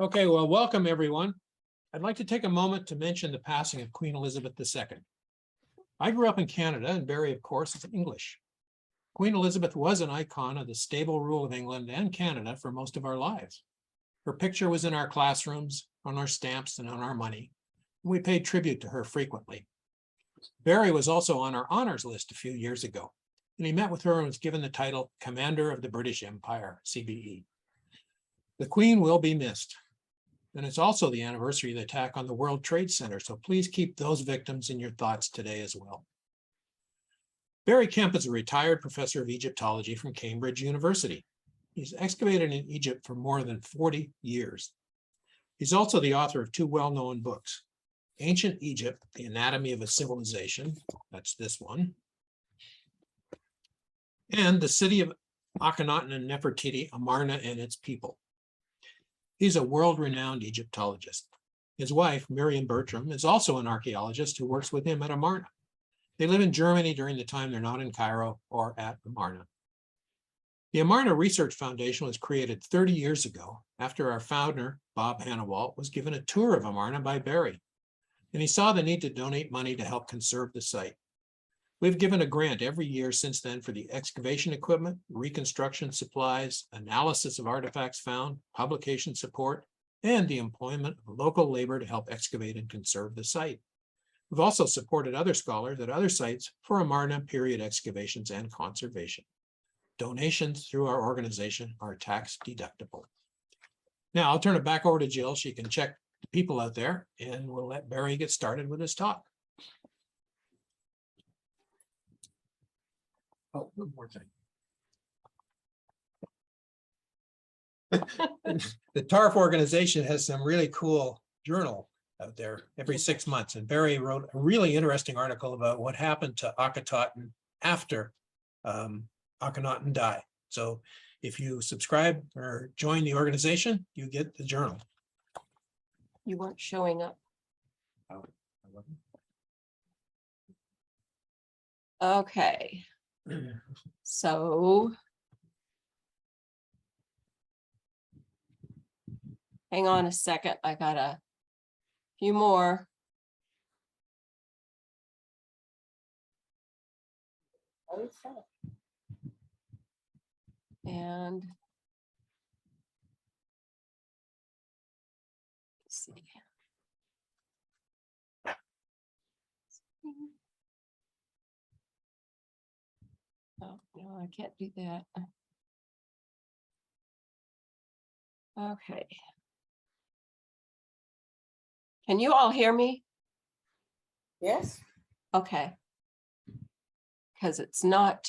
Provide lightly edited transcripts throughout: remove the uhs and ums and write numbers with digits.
Okay, well, welcome everyone. I'd like to take a moment to mention the passing of Queen Elizabeth II. I grew up in Canada, and Barry, of course, is English. Queen Elizabeth was an icon of the stable rule of England and Canada for most of our lives. Her picture was in our classrooms, on our stamps, and on our money. We paid tribute to her frequently. Barry was also on our honors list a few years ago, and he met with her and was given the title Commander of the British Empire, CBE. The Queen will be missed. And it's also the anniversary of the attack on the World Trade Center, so please keep those victims in your thoughts today as well. Barry Kemp is a retired professor of Egyptology from Cambridge University. He's excavated in Egypt for more than 40 years. He's also the author of two well-known books, Ancient Egypt, The Anatomy of a Civilization, that's this one, and The City of Akhenaten and Nefertiti, Amarna and Its People. He's a world-renowned Egyptologist. His wife, Miriam Bertram, is also an archaeologist who works with him at Amarna. They live in Germany during the time they're not in Cairo or at Amarna. The Amarna Research Foundation was created 30 years ago after our founder, Bob Hannawalt, was given a tour of Amarna by Barry, and he saw the need to donate money to help conserve the site. We've given a grant every year since then for the excavation equipment, reconstruction supplies, analysis of artifacts found, publication support, and the employment of local labor to help excavate and conserve the site. We've also supported other scholars at other sites for Amarna period excavations and conservation. Donations through our organization are tax deductible. Now I'll turn it back over to Jill. She can check the people out there, and we'll let Barry get started with his talk. Oh, one more thing. The TARF organization has some really cool journal out there every 6 months. And Barry wrote a really interesting article about what happened to Akhenaten after Akhenaten died. So if you subscribe or join the organization, you get the journal. You weren't showing up. Oh, I wasn't. Okay. So hang on a second. I got a few more. And let's see. Oh, no, I can't do that. Okay. Can you all hear me? Yes. Okay. Because it's not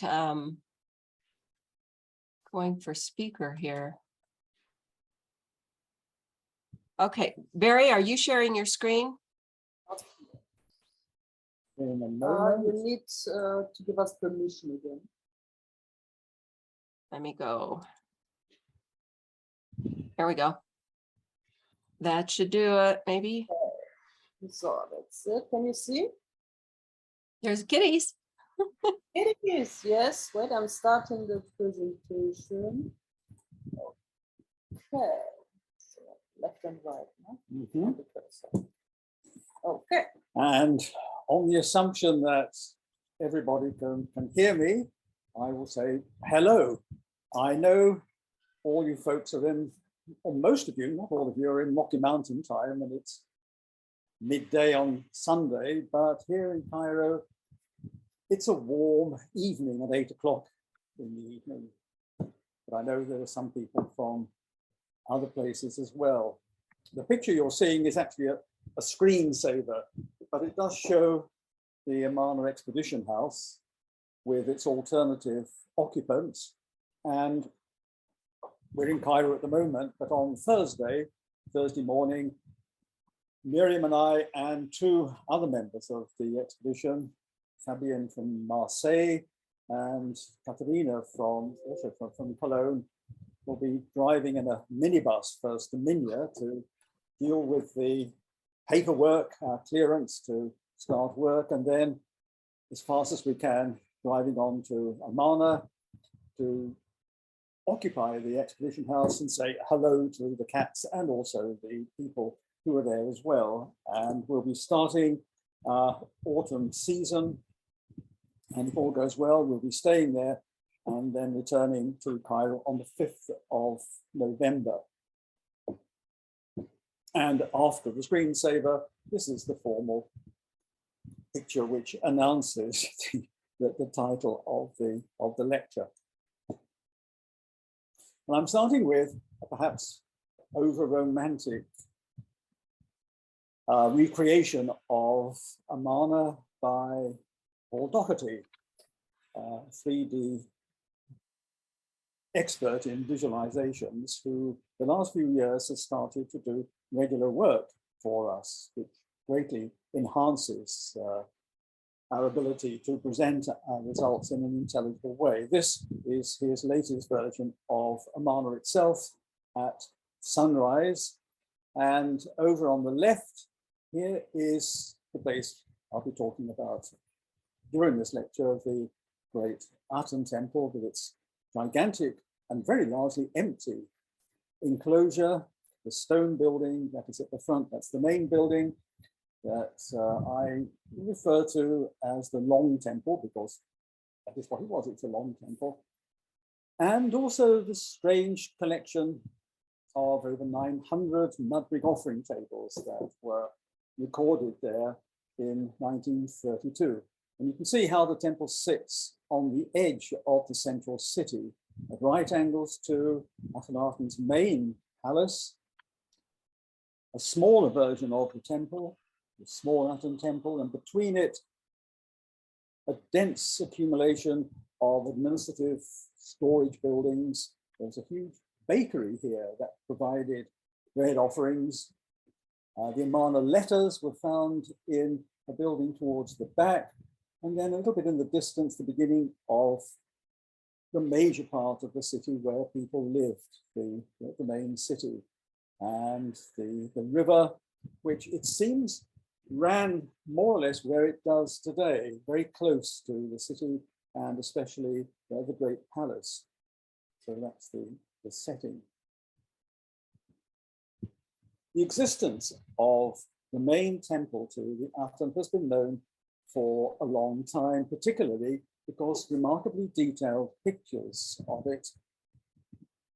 going for speaker here. Okay, Barry, are you sharing your screen? You need to give us permission again. Let me go. There we go. That should do it, maybe. So that's it. Can you see? There's kitties. It is, yes. Wait, I'm starting the presentation. Okay. So left and right. No? Okay. And on the assumption that everybody can hear me, I will say hello. I know all you folks are in, or most of you, not all of you, are in Rocky Mountain time, and it's midday on Sunday, but here in Cairo, it's a warm evening at 8 o'clock in the evening. But I know there are some people from other places as well. The picture you're seeing is actually a screensaver, but it does show the Amarna Expedition House with its alternative occupants. And we're in Cairo at the moment, but on Thursday morning, Miriam and I and two other members of the expedition, Fabienne from Marseille and Katerina from Cologne, will be driving in a minibus first to Minya to deal with the paperwork, clearance to start work, and then as fast as we can, driving on to Amarna to occupy the exposition house and say hello to the cats and also the people who are there as well. And we'll be starting autumn season. And if all goes well, we'll be staying there and then returning to Cairo on the 5th of November. And after the screensaver, this is the formal picture which announces the title of the lecture. And I'm starting with a perhaps over-romantic recreation of Amarna by Paul Doherty, 3D expert in visualizations, who the last few years has started to do regular work for us, which greatly enhances our ability to present our results in an intelligible way. This is his latest version of Amarna itself at sunrise. And over on the left, here is the place I'll be talking about during this lecture, the great Aten temple with its gigantic and very largely empty enclosure, the stone building that is at the front, that's the main building that I refer to as the Long Temple, because that is what it was, it's a long temple. And also the strange collection of over 900 mud brick offering tables that were recorded there in 1932. And you can see how the temple sits on the edge of the central city at right angles to Akhenaten's main palace, a smaller version of the temple, the small Aten temple, and between it, a dense accumulation of administrative storage buildings. There's a huge bakery here that provided bread offerings. The Amarna letters were found in a building towards the back, and then a little bit in the distance, the beginning of the major part of the city where people lived, the main city. And the river, which it seems ran more or less where it does today, very close to the city and especially the great palace. So that's the setting. The existence of the main temple to the Aten has been known for a long time, particularly because remarkably detailed pictures of it,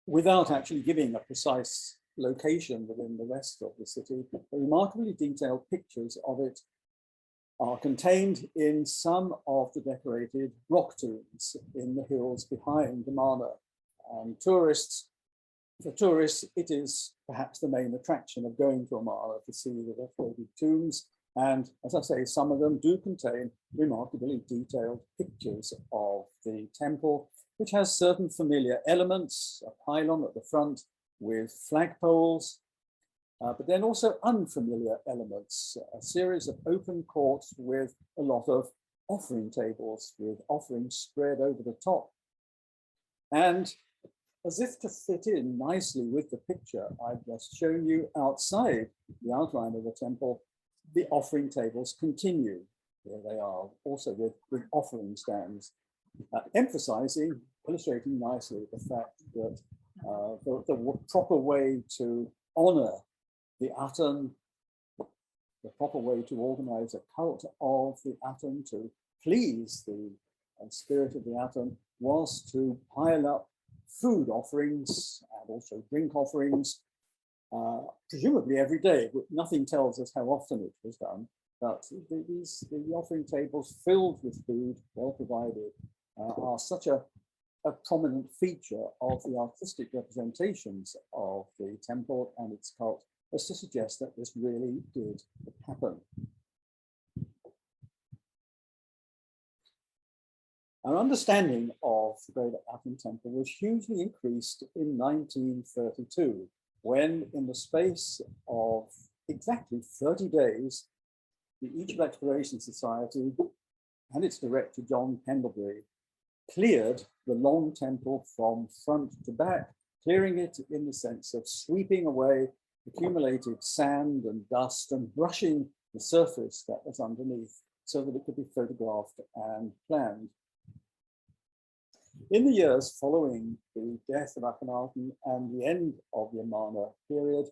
without actually giving a precise location within the rest of the city, but remarkably detailed pictures of it are contained in some of the decorated rock tombs in the hills behind Amarna. And for tourists, it is perhaps the main attraction of going to Amarna to see the decorated tombs. And as I say, some of them do contain remarkably detailed pictures of the temple, which has certain familiar elements, a pylon at the front with flagpoles, but then also unfamiliar elements, a series of open courts with a lot of offering tables with offerings spread over the top. And as if to fit in nicely with the picture I've just shown you outside the outline of the temple, the offering tables continue. Here they are, also with offering stands, emphasizing, illustrating nicely the fact that the proper way to honor the Aten, the proper way to organize a cult of the Aten, to please the spirit of the Aten, was to pile up food offerings and also drink offerings, presumably every day. Nothing tells us how often it was done, but the offering tables filled with food, well provided, are such a prominent feature of the artistic representations of the temple and its cult as to suggest that this really did happen. Our understanding of the Great Aten Temple was hugely increased in 1932, when in the space of exactly 30 days, the Egypt Exploration Society and its director, John Pendlebury, cleared the Long Temple from front to back, clearing it in the sense of sweeping away accumulated sand and dust and brushing the surface that was underneath so that it could be photographed and planned. In the years following the death of Akhenaten and the end of the Amarna period,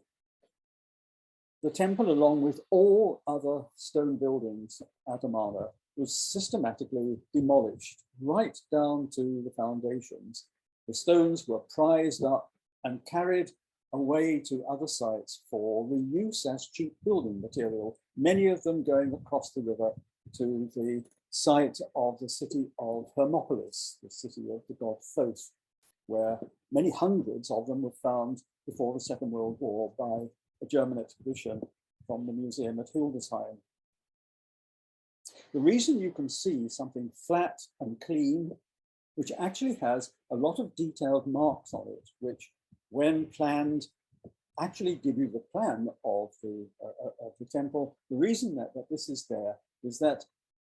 the temple, along with all other stone buildings at Amarna, was systematically demolished right down to the foundations. The stones were prized up and carried away to other sites for reuse as cheap building material, many of them going across the river to the site of the city of Hermopolis, the city of the god Thoth, where many hundreds of them were found before the Second World War by a German expedition from the museum at Hildesheim. The reason you can see something flat and clean, which actually has a lot of detailed marks on it, which when planned, actually give you the plan of the temple. The reason that this is there is that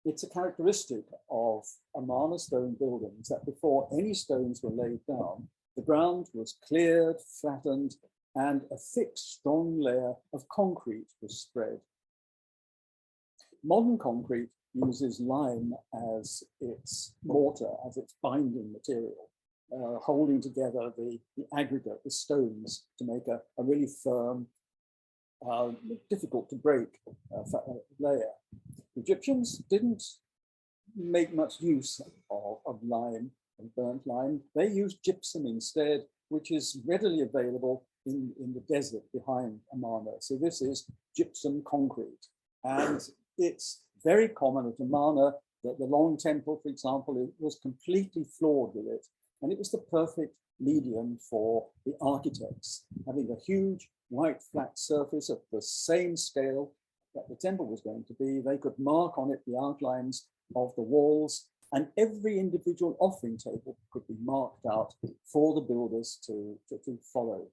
it's a characteristic of Amarna stone buildings that before any stones were laid down, the ground was cleared, flattened, and a thick, strong layer of concrete was spread. Modern concrete uses lime as its mortar, as its binding material, holding together the aggregate, the stones, to make a really firm, difficult to break layer. The Egyptians didn't make much use of lime and burnt lime. They used gypsum instead, which is readily available in the desert behind Amarna. So this is gypsum concrete. And it's very common at Amarna that the Long Temple, for example, it was completely floored with it. And it was the perfect medium for the architects, having a huge white flat surface of the same scale that the temple was going to be. They could mark on it the outlines of the walls, and every individual offering table could be marked out for the builders to follow.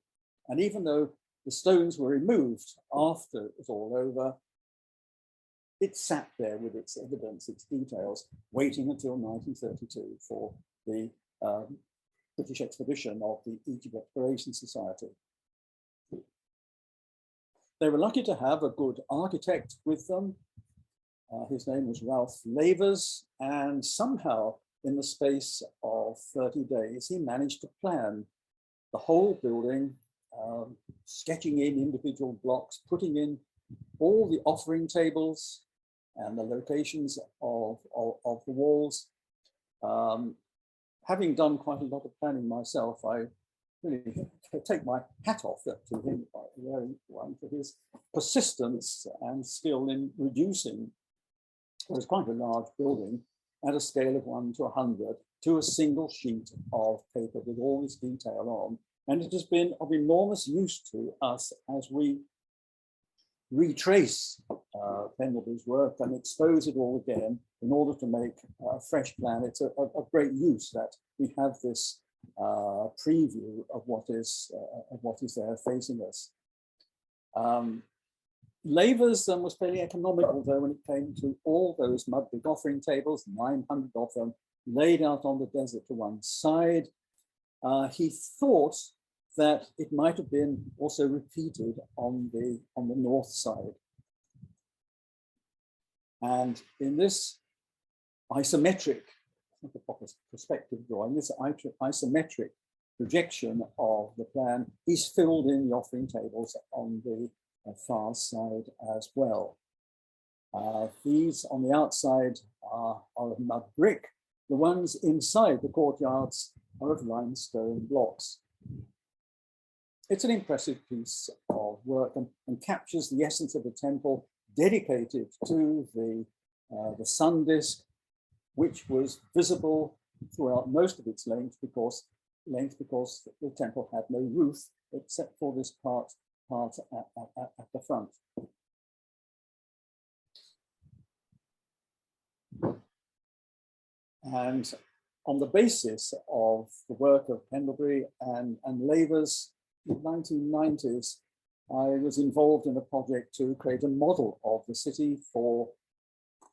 And even though the stones were removed after it was all over, it sat there with its evidence, its details, waiting until 1932 for the British expedition of the Egypt Exploration Society. They were lucky to have a good architect with them. His name was Ralph Lavers, and somehow in the space of 30 days, he managed to plan the whole building, sketching in individual blocks, putting in all the offering tables and the locations of the walls. Having done quite a lot of planning myself, I really take my hat off to him for his persistence and skill in reducing what was quite a large building at a scale of 1 to 100 to a single sheet of paper with all this detail on. And it has been of enormous use to us as we retrace Pendlebury's work and expose it all again in order to make a fresh plan. It's a great use that we have this preview of what is there facing us. Lavers was fairly economical though when it came to all those mud brick offering tables, 900 of them laid out on the desert to one side. He thought that it might have been also repeated on the north side. And in this isometric, not a proper perspective drawing, this isometric projection of the plan, he's filled in the offering tables on the far side as well. These on the outside are of mud brick. The ones inside the courtyards are of limestone blocks. It's an impressive piece of work and captures the essence of the temple, dedicated to the sun disk, which was visible throughout most of its length because the temple had no roof except for this part at the front. And on the basis of the work of Pendlebury and Lavers, in the 1990s, I was involved in a project to create a model of the city for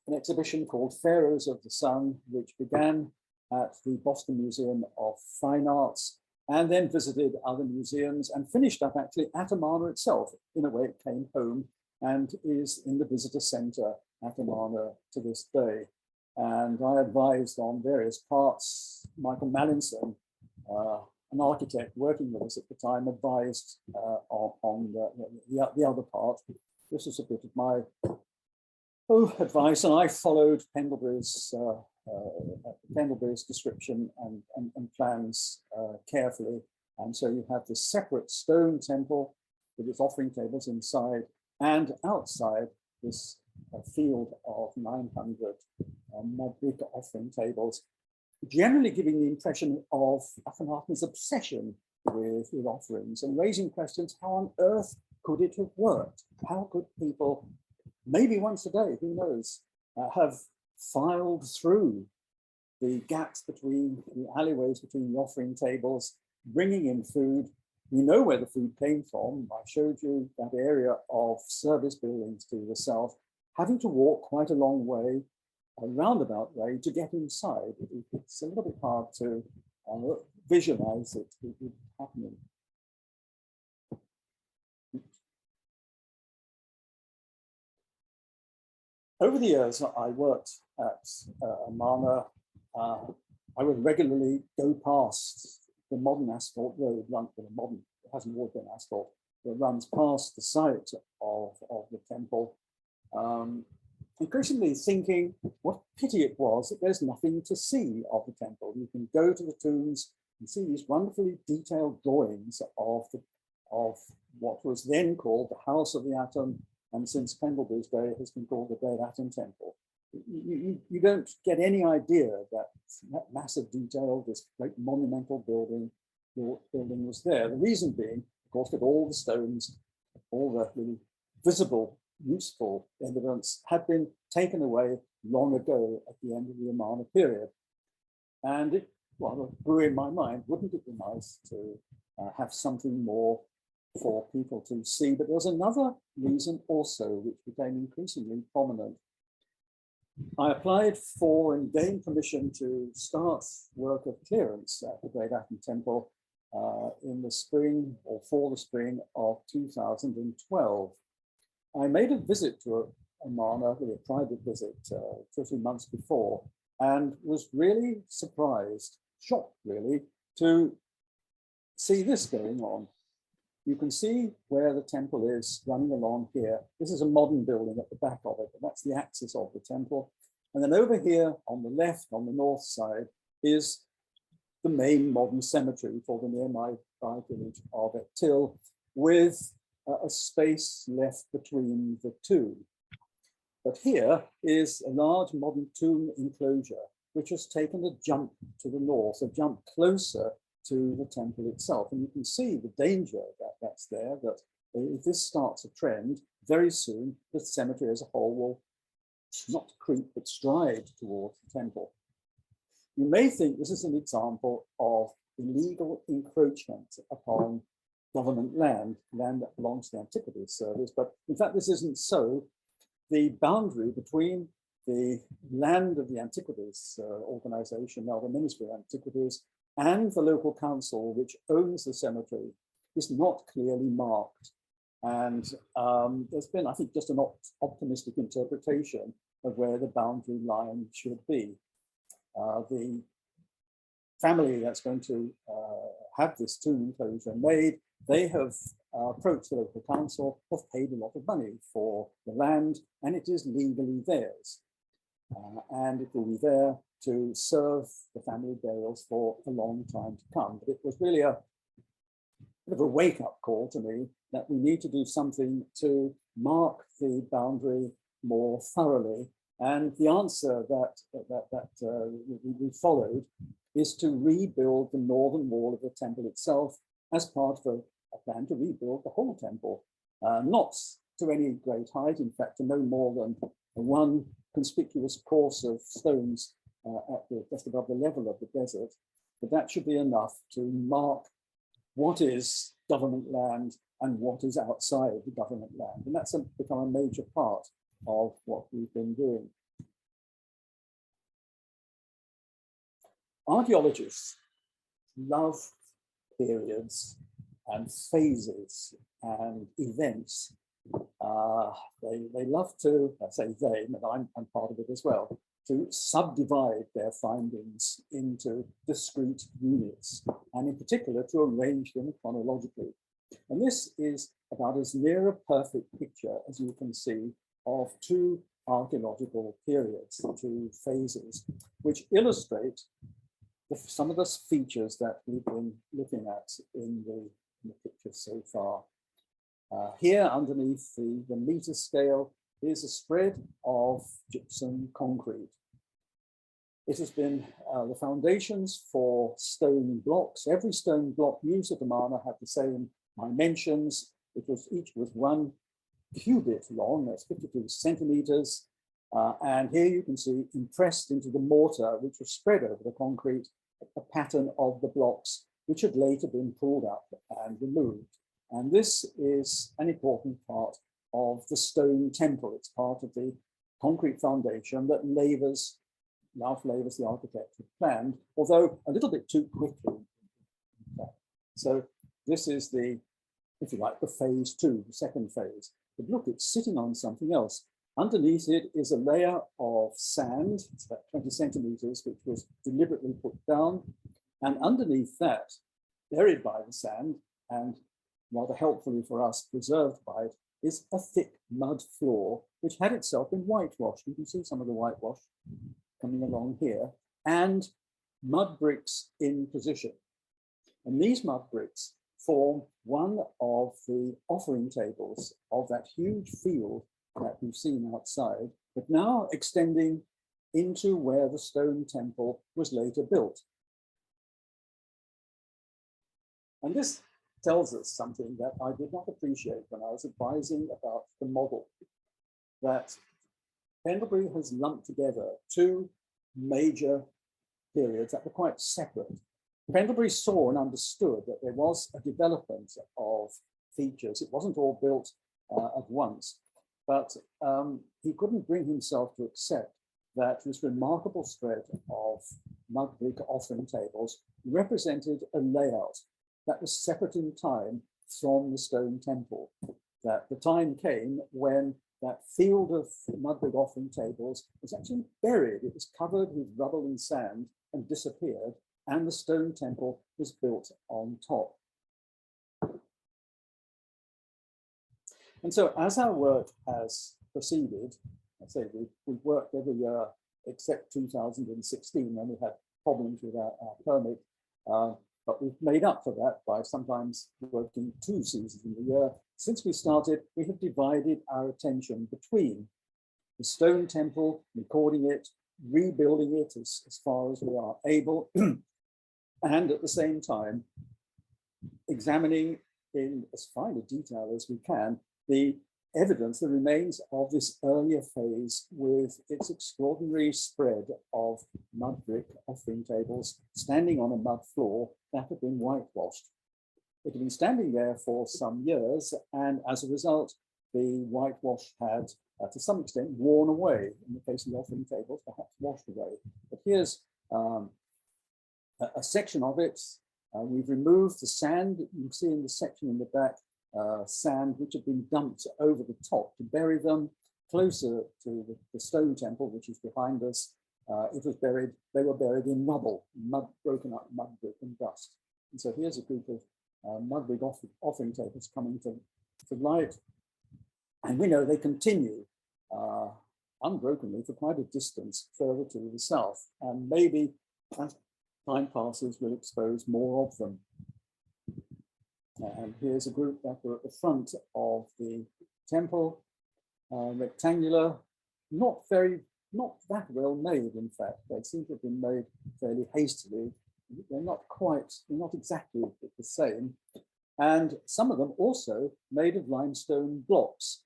an exhibition called Pharaohs of the Sun, which began at the Boston Museum of Fine Arts and then visited other museums and finished up actually at Amarna itself. In a way, it came home and is in the visitor center at Amarna to this day. And I advised on various parts. Michael Mallinson, an architect working with us at the time, advised on the other part. This was a bit of my advice, and I followed Pendlebury's description and plans carefully. And so you have this separate stone temple with its offering tables inside, and outside this field of 900 big offering tables, generally giving the impression of Akhenaten's obsession with offerings and raising questions: how on earth could it have worked? How could people, maybe once a day, who knows, have filed through the gaps between the alleyways between the offering tables, bringing in food? We know where the food came from. I showed you that area of service buildings to the south, having to walk quite a long way, a roundabout way, to get inside. It's a little bit hard to visualize it happening. Over the years, I worked at Amarna. I would regularly go past the modern asphalt road, it hasn't always been asphalt, that runs past the site of the temple. Increasingly thinking what pity it was that there's nothing to see of the temple. You can go to the tombs and see these wonderfully detailed drawings of what was then called the House of the Atom, and since Pendlebury's day it has been called the Great Atom Temple. You don't get any idea that massive detail, this great monumental building was there. The reason being, of course, that all the stones, all the really visible, useful evidence had been taken away long ago at the end of the Amarna period. And it grew in my mind, wouldn't it be nice to have something more for people to see? But there was another reason also, which became increasingly prominent. I applied for and gained permission to start work of clearance at the Great Atom Temple in the spring, or for the spring of 2012. I made a visit to Amarna, a private visit, 2 or 3 months before, and was really surprised, shocked really, to see this going on. You can see where the temple is running along here. This is a modern building at the back of it, and that's the axis of the temple. And then over here on the left, on the north side, is the main modern cemetery for the nearby village of Till, with a space left between the two. But here is a large modern tomb enclosure, which has taken a jump to the north, a jump closer to the temple itself. And you can see the danger that's there, that if this starts a trend, very soon the cemetery as a whole will not creep, but stride towards the temple. You may think this is an example of illegal encroachment upon government land that belongs to the Antiquities Service, but in fact this isn't so. The boundary between the land of the Antiquities organization, now the Ministry of Antiquities, and the local council, which owns the cemetery, is not clearly marked. And there's been, I think, just an optimistic interpretation of where the boundary line should be. The family that's going to have this tomb enclosure made, they have approached the local council, have paid a lot of money for the land, and it is legally theirs. And it will be there to serve the family burials for a long time to come. But it was really a bit of a wake-up call to me that we need to do something to mark the boundary more thoroughly. And the answer that we followed is to rebuild the northern wall of the temple itself as part of a plan to rebuild the whole temple, not to any great height, in fact, to no more than one conspicuous course of stones just above the level of the desert. But that should be enough to mark what is government land and what is outside the government land. And that's become a major part of what we've been doing. Archaeologists love periods and phases and events. They love to, I say they, but I'm part of it as well. to subdivide their findings into discrete units, and in particular to arrange them chronologically. And this is about as near a perfect picture as you can see of two archaeological periods, two phases, which illustrate some of the features that we've been looking at in the picture so far. Here underneath the meter scale is a spread of gypsum concrete. It has been the foundations for stone blocks. Every stone block used at Amarna had the same dimensions. Each was 1 cubit long, that's 52 centimeters. And here you can see impressed into the mortar, which was spread over the concrete, a pattern of the blocks, which had later been pulled up and removed. And this is an important part of the stone temple. It's part of the concrete foundation that Ralph Lavers, the architect, had planned, although a little bit too quickly. So this is the, if you like, the phase 2, the second phase. But look, it's sitting on something else. Underneath it is a layer of sand, it's about 20 centimeters, which was deliberately put down. And underneath that, buried by the sand, and rather helpfully for us, preserved by it, is a thick mud floor, which had itself been whitewashed. You can see some of the whitewash coming along here, and mud bricks in position. And these mud bricks form one of the offering tables of that huge field that we've seen outside, but now extending into where the stone temple was later built. And this tells us something that I did not appreciate when I was advising about the model, that Pendlebury has lumped together two major periods that were quite separate. Pendlebury saw and understood that there was a development of features. It wasn't all built at once, but he couldn't bring himself to accept that this remarkable spread of mud brick offering tables represented a layout that was separate in time from the stone temple. That the time came when that field of mud brick offering tables was actually buried. It was covered with rubble and sand and disappeared, and the stone temple was built on top. And so as our work has proceeded, I say we've worked every year except 2016 when we had problems with our permit, but we've made up for that by sometimes working 2 seasons in the year. Since we started, we have divided our attention between the stone temple, recording it, rebuilding it as far as we are able, and at the same time, examining in as fine a detail as we can the evidence, the remains of this earlier phase with its extraordinary spread of mud brick offering tables standing on a mud floor that had been whitewashed. It had been standing there for some years, and as a result, the whitewash had, to some extent, worn away. In the case of the offering tables, perhaps washed away. But here's a section of it. We've removed the sand. You can see in the section in the back, sand which had been dumped over the top to bury them closer to the stone temple, which is behind us. It was buried, they were buried in rubble, broken up mud brick and dust. And so here's a group of mud brick offering tables coming to light. And we know they continue unbrokenly for quite a distance further to the south. And maybe as time passes, we'll expose more of them. And here's a group that were at the front of the temple, rectangular, not that well made, in fact. They seem to have been made fairly hastily. They're not exactly the same. And some of them also made of limestone blocks.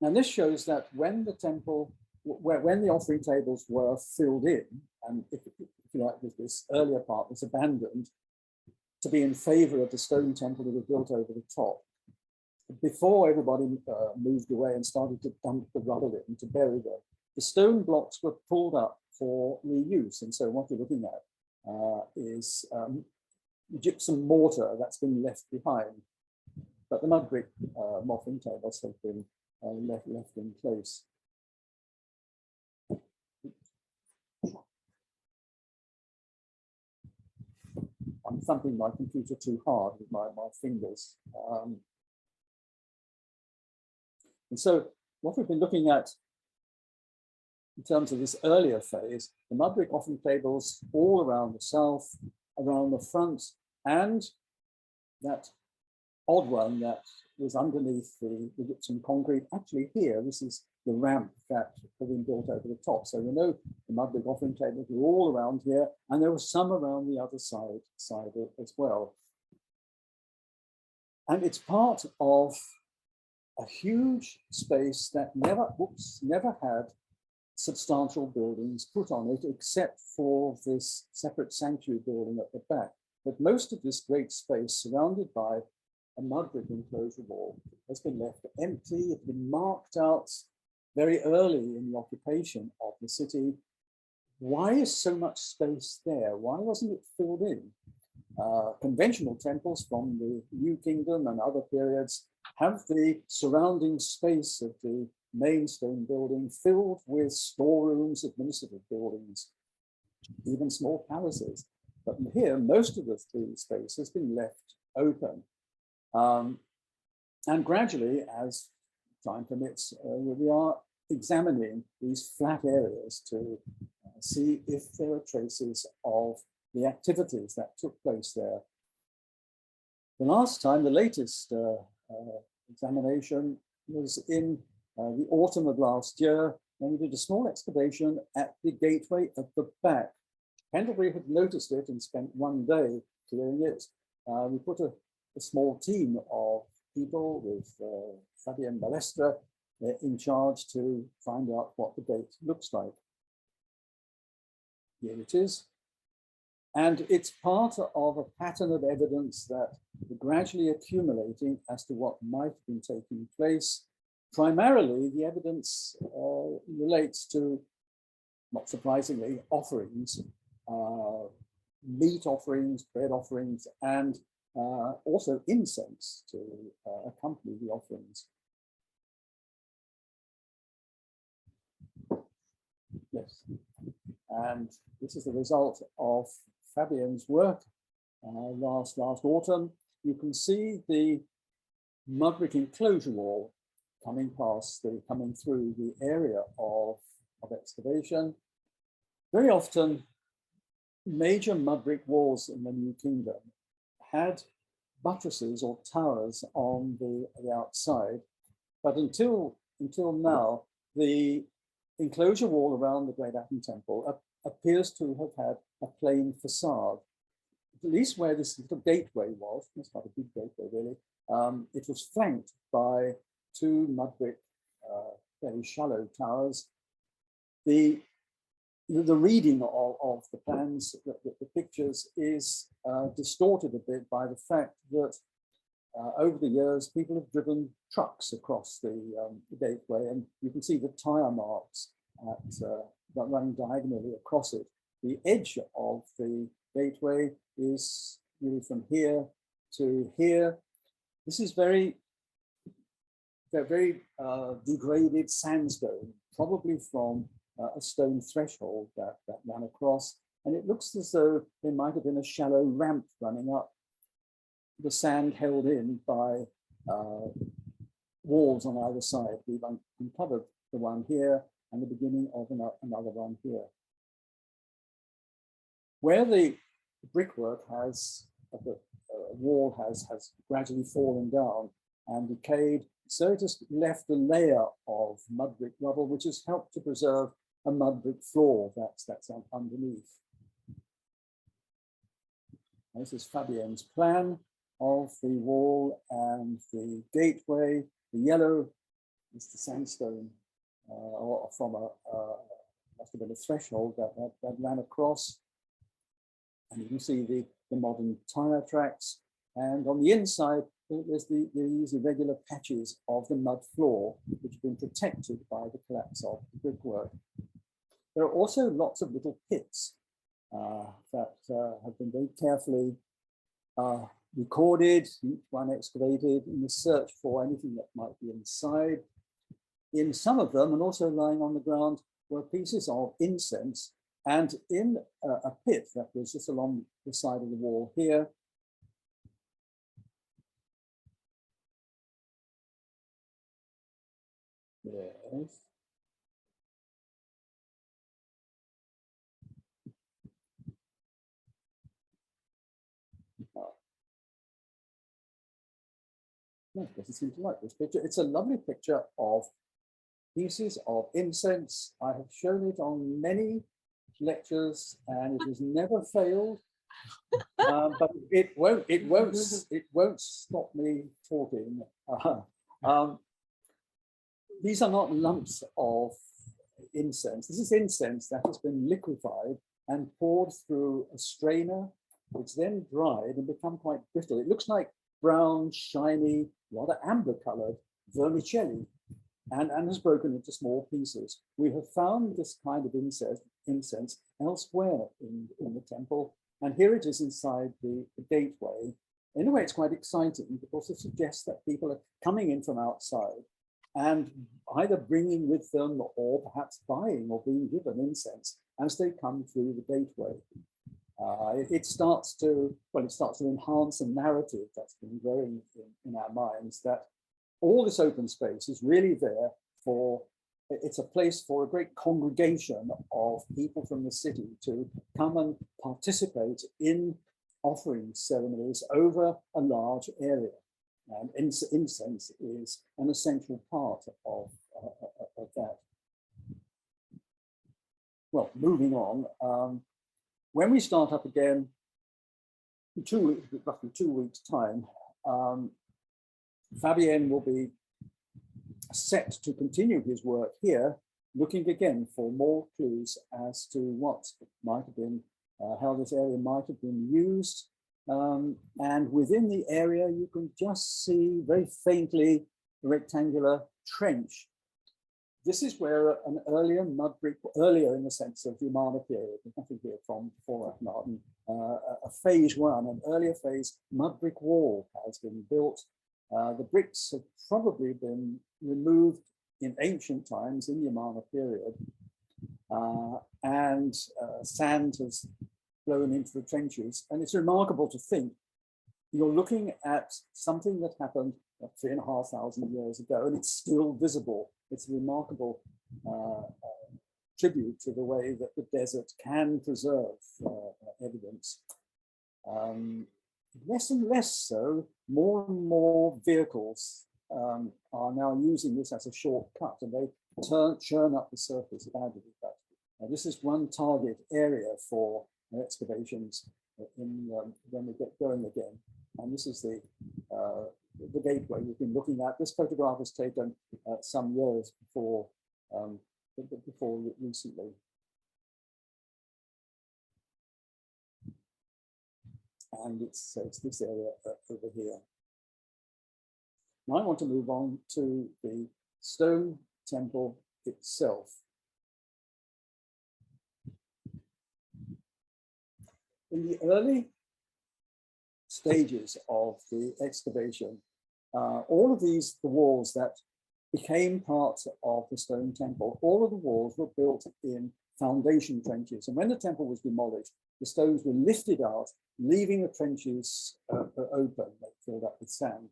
And this shows that when the temple, when the offering tables were filled in, and if you like, this earlier part was abandoned, to be in favor of the stone temple that was built over the top. Before everybody moved away and started to dump the rubble in to bury them, the stone blocks were pulled up for reuse. And so what you're looking at is gypsum mortar that's been left behind. But the mud brick offering tables have been left in place. I'm thumping my computer too hard with my fingers. And so what we've been looking at in terms of this earlier phase, the mud brick offering tables all around the south, around the front, and that odd one that was underneath the gypsum concrete. Actually here, this is the ramp that had been built over the top. So we know the mud brick offering tables were all around here, and there were some around the other side as well. And it's part of a huge space that never had substantial buildings put on it, except for this separate sanctuary building at the back. But most of this great space surrounded by a mud brick enclosure wall has been left empty. It's been marked out very early in the occupation of the city. Why is so much space there? Why wasn't it filled in? Conventional temples from the New Kingdom and other periods have the surrounding space of the main stone building filled with storerooms, administrative buildings, even small palaces. But here, most of the space has been left open. And gradually, as time permits, we are examining these flat areas to see if there are traces of the activities that took place there. The last time, the latest examination was in the autumn of last year, when we did a small excavation at the gateway at the back. Canterbury had noticed it and spent one day clearing it. We put a small team of people with Fabien Balestra in charge to find out what the gate looks like. Here it is. And it's part of a pattern of evidence that we're gradually accumulating as to what might have been taking place. Primarily, the evidence relates to, not surprisingly, offerings, meat offerings, bread offerings, and also incense to accompany the offerings. Yes, and this is the result of Fabien's work last autumn. You can see the mud brick enclosure wall coming through the area of excavation. Very often, major mud brick walls in the New Kingdom had buttresses or towers on the outside, but until now, the enclosure wall around the Great Athens Temple appears to have had a plain facade. At least where this little gateway was, it's not a big gateway really, it was flanked by two mud brick, very shallow towers. The reading of the plans, the pictures, is distorted a bit by the fact that over the years, people have driven trucks across the gateway, and you can see the tire marks that run diagonally across it. The edge of the gateway is really from here to here. This is very degraded sandstone, probably from a stone threshold that ran across. And it looks as though there might have been a shallow ramp running up, the sand held in by walls on either side. We've uncovered the one here and the beginning of another one here. Where the brickwork the wall has gradually fallen down and decayed, so it has left a layer of mud brick rubble, which has helped to preserve a mud brick floor that's underneath. This is Fabien's plan of the wall and the gateway. The yellow is the sandstone or from must have been a threshold that ran across. And you can see the modern tire tracks. And on the inside, there's these irregular patches of the mud floor, which have been protected by the collapse of the brickwork. There are also lots of little pits that have been very carefully recorded, each one excavated in the search for anything that might be inside. In some of them, and also lying on the ground, were pieces of incense And in a pit that was just along the side of the wall here, yes, no, it doesn't seem to like this picture. It's a lovely picture of pieces of incense. I have shown it on many lectures and it has never failed. But it won't stop me talking. These are not lumps of incense. This is incense that has been liquefied and poured through a strainer, which then dried and become quite brittle. It looks like brown, shiny, rather amber colored vermicelli and has broken into small pieces. We have found this kind of incense elsewhere in the temple. And here it is inside the gateway. In a way, it's quite exciting because it suggests that people are coming in from outside and either bringing with them or perhaps buying or being given incense as they come through the gateway. It starts to enhance a narrative that's been growing in our minds that all this open space is really there for, it's a place for a great congregation of people from the city to come and participate in offering ceremonies over a large area. And incense is an essential part of that. Well, moving on, when we start up again in roughly 2 weeks' time, Fabien will be set to continue his work here, looking again for more clues as to what might have been, how this area might have been used. And within the area, you can just see very faintly a rectangular trench. This is where an earlier mud brick, earlier in the sense of the Amarna period, there's nothing here from before Akhenaten, a phase one, an earlier phase mud brick wall has been built. The bricks have probably been removed in ancient times in the Amarna period, and sand has flown into the trenches. And it's remarkable to think you're looking at something that happened 3,500 years ago, and it's still visible. It's a remarkable tribute to the way that the desert can preserve evidence. Less and less so, more and more vehicles are now using this as a shortcut, and they churn up the surface badly. But this is one target area for excavations when we get going again. And this is the gateway we've been looking at. This photograph was taken some years before recently. And it's this area over here. Now I want to move on to the stone temple itself. In the early stages of the excavation, all of the walls that became part of the stone temple, all of the walls were built in foundation trenches. And when the temple was demolished, the stones were lifted out, leaving the trenches open, filled up with sand.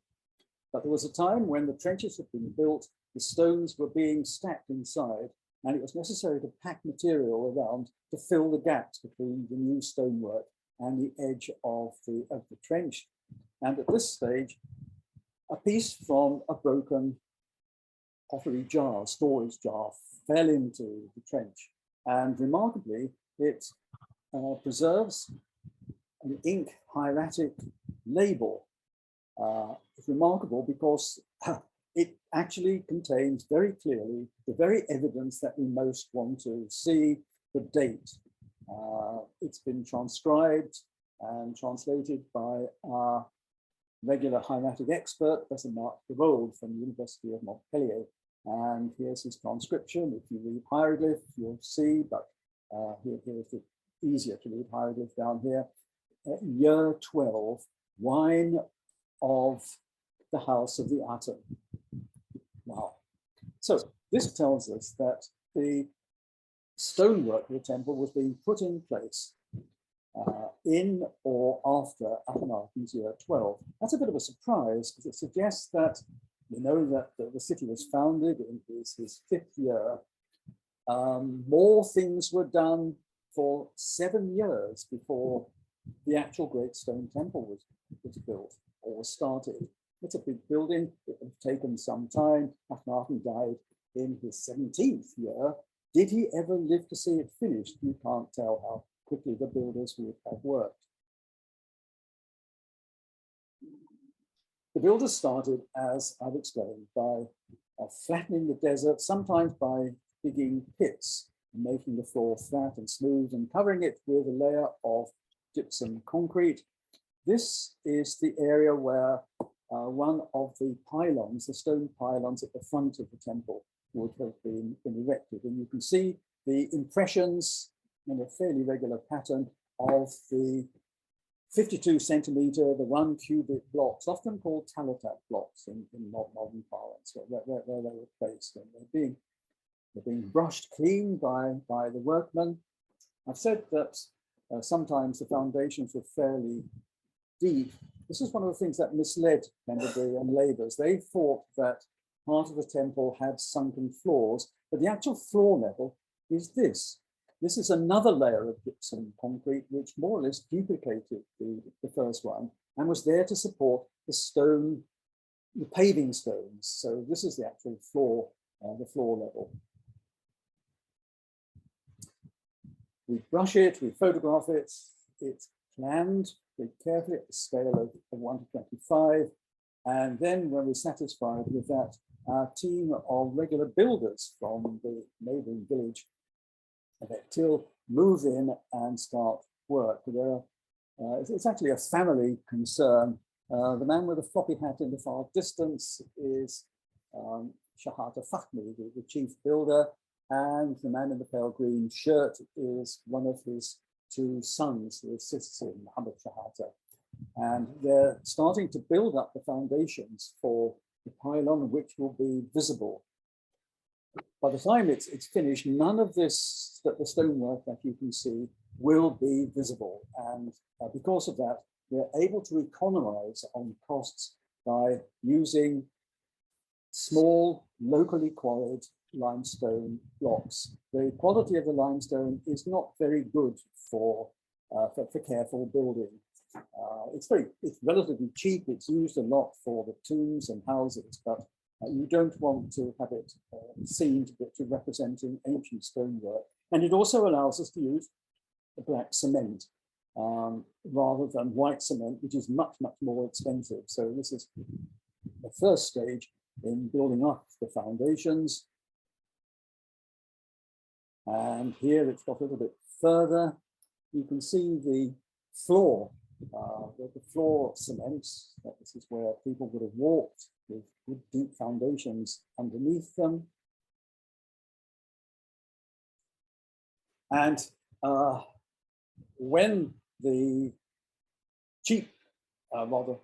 But there was a time when the trenches had been built, the stones were being stacked inside, and it was necessary to pack material around to fill the gaps between the new stonework and the edge of the trench. And at this stage, a piece from a broken pottery jar, storage jar, fell into the trench. And remarkably, it preserves an ink hieratic label. It's remarkable because it actually contains very clearly the very evidence that we most want to see, the date. It's been transcribed and translated by our regular hieratic expert, Professor Marc Devold from the University of Montpellier. And here's his transcription. If you read hieroglyph, you'll see, but here's the easier to read hieroglyph down here. Year 12, wine of the house of the Aten. Wow. So this tells us that the stonework of the temple was being put in place in or after Akhenaten's year 12. That's a bit of a surprise because it suggests that we know that the city was founded in his 5th year. More things were done for 7 years before the actual Great Stone Temple was built or was started. It's a big building. It would have taken some time. Akhenaten died in his 17th year. Did he ever live to see it finished? You can't tell how quickly the builders would have worked. The builders started, as I've explained, by flattening the desert, sometimes by digging pits, and making the floor flat and smooth and covering it with a layer of gypsum concrete. This is the area where one of the pylons, the stone pylons at the front of the temple, would have been erected. And you can see the impressions in a fairly regular pattern of the 52 centimeter, the 1 cubic blocks, often called talatat blocks in modern parlance, where they were placed. And they're being brushed clean by the workmen. I've said that sometimes the foundations were fairly deep. This is one of the things that misled Canterbury labourers. They thought that part of the temple had sunken floors, but the actual floor level is this. This is another layer of gypsum concrete, which more or less duplicated the first one and was there to support the stone, the paving stones. So this is the actual floor, the floor level. We brush it, we photograph it, it's planned very carefully at the scale of 1 to 25. And then when we're satisfied with that, our team of regular builders from the neighboring village of Ektil move in and start work. It's actually a family concern. The man with the floppy hat in the far distance is Shahata Fakhmi, the chief builder, and the man in the pale green shirt is one of his 2 sons who assists him, Muhammad Shahata. And they're starting to build up the foundations for the pylon, which will be visible. By the time it's finished, none of this, the stonework that you can see, will be visible. And because of that, they're able to economize on costs by using small, locally quarried limestone blocks. The quality of the limestone is not very good for careful building. It's relatively cheap. It's used a lot for the tombs and houses, but you don't want to have it seen to representing ancient stonework. And it also allows us to use black cement rather than white cement, which is much, much more expensive. So this is the first stage in building up the foundations. And here it's got a little bit further. You can see the floor, the floor cements. This is where people would have walked with good deep foundations underneath them. And when the cheap, rather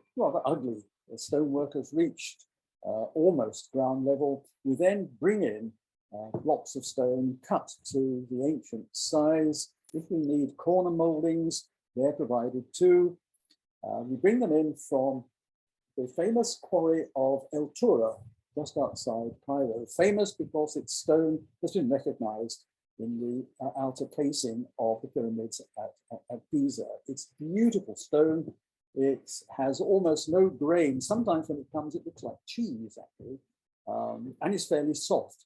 ugly stonework has reached almost ground level, we then bring in blocks of stone cut to the ancient size. If we need corner moldings, they're provided too. We bring them in from the famous quarry of El Tura, just outside Cairo, famous because its stone has been recognized in the outer casing of the pyramids at Giza. It's beautiful stone. It has almost no grain. Sometimes when it comes, it looks like cheese, actually, and it's fairly soft.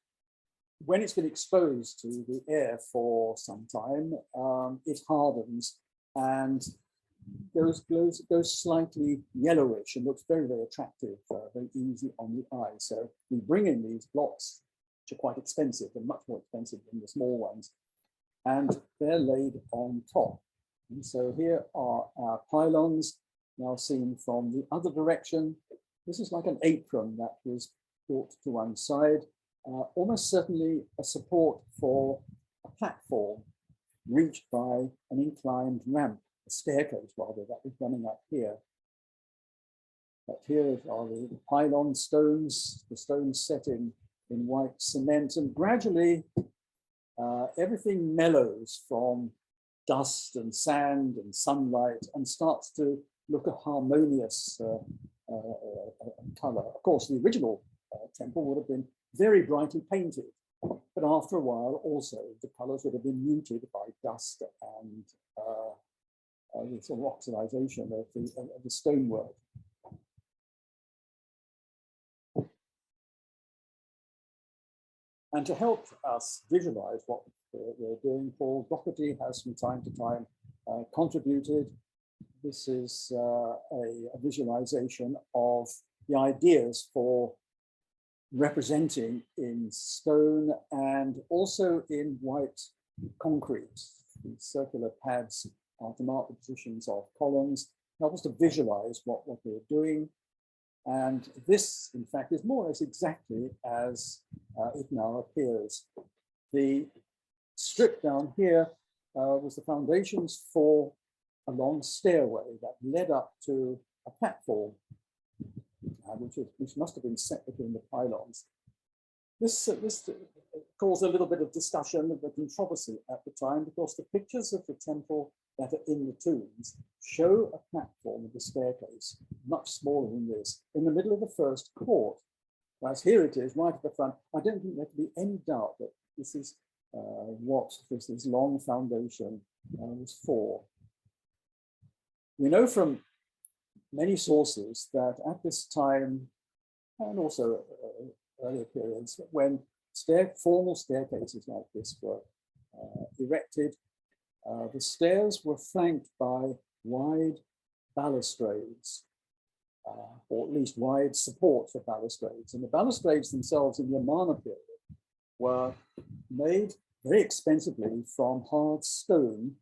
When it's been exposed to the air for some time, it hardens and goes slightly yellowish and looks very, very attractive, very easy on the eye. So we bring in these blocks, which are quite expensive and much more expensive than the small ones, and they're laid on top. And so here are our pylons, now seen from the other direction. This is like an apron that was brought to one side. Almost certainly a support for a platform reached by an inclined ramp, a staircase rather, that was running up here. But here are the pylon stones, the stones set in white cement, and gradually everything mellows from dust and sand and sunlight and starts to look a harmonious color. Of course, the original temple would have been very brightly painted, but after a while also the colors would have been muted by dust and the sort of oxidization of the stonework. And to help us visualize what we're doing, Paul Doherty has from time to time contributed. This is a visualization of the ideas for representing in stone and also in white concrete. These circular pads are to mark the positions of columns, help us to visualize what we're doing. And this, in fact, is more or less exactly as it now appears. The strip down here was the foundations for a long stairway that led up to a platform, which must have been set between the pylons. This caused a little bit of discussion, of the controversy at the time, because the pictures of the temple that are in the tombs show a platform with a staircase, much smaller than this, in the middle of the first court. Whereas here it is, right at the front. I don't think there can be any doubt that this is what this long foundation was for. We know from many sources that at this time, and also earlier periods, when formal staircases like this were erected, the stairs were flanked by wide balustrades, or at least wide support for balustrades. And the balustrades themselves in the Amarna period were made very expensively from hard stone.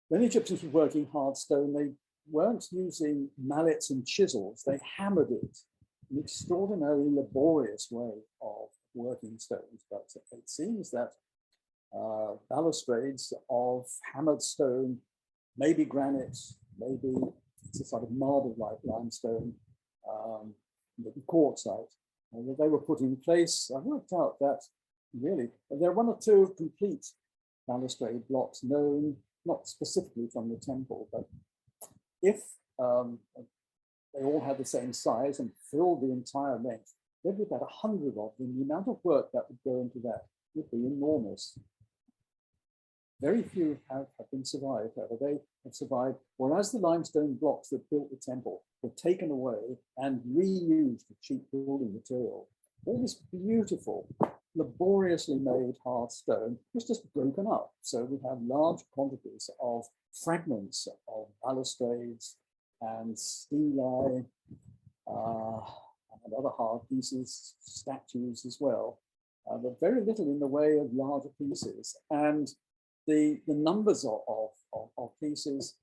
When Egyptians were working hard stone, they weren't using mallets and chisels, they hammered it, an extraordinarily laborious way of working stones. But it seems that balustrades of hammered stone, maybe granite, maybe it's a sort of marble-like limestone, maybe quartzite, that they were put in place. I worked out that really there are one or two complete balustrade blocks known, not specifically from the temple, but if they all had the same size and filled the entire length, there'd be about 100 of them. The amount of work that would go into that would be enormous. Very few have been survived, however. They have survived, whereas the limestone blocks that built the temple were taken away and reused for cheap building material. All this beautiful, laboriously made hard stone was just broken up. So we have large quantities of fragments of balustrades and stelae and other hard pieces, statues as well, but very little in the way of larger pieces. And the numbers of pieces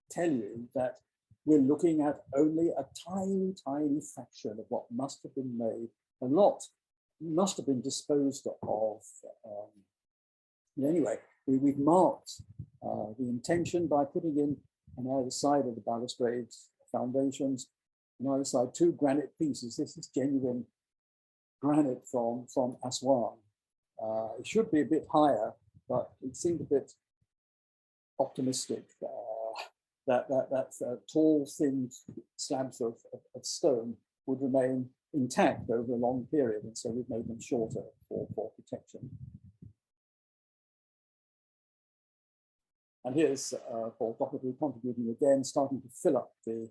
tell you that we're looking at only a tiny, tiny fraction of what must have been made. A lot must have been disposed of. Anyway, we've marked the intention by putting in on either side of the balustrades foundations, on either side 2 granite pieces. This is genuine granite from Aswan. It should be a bit higher, but it seemed a bit optimistic that tall, thin slabs of stone would remain intact over a long period, and so we've made them shorter for protection. And here's Paul Doherty contributing again, starting to fill up the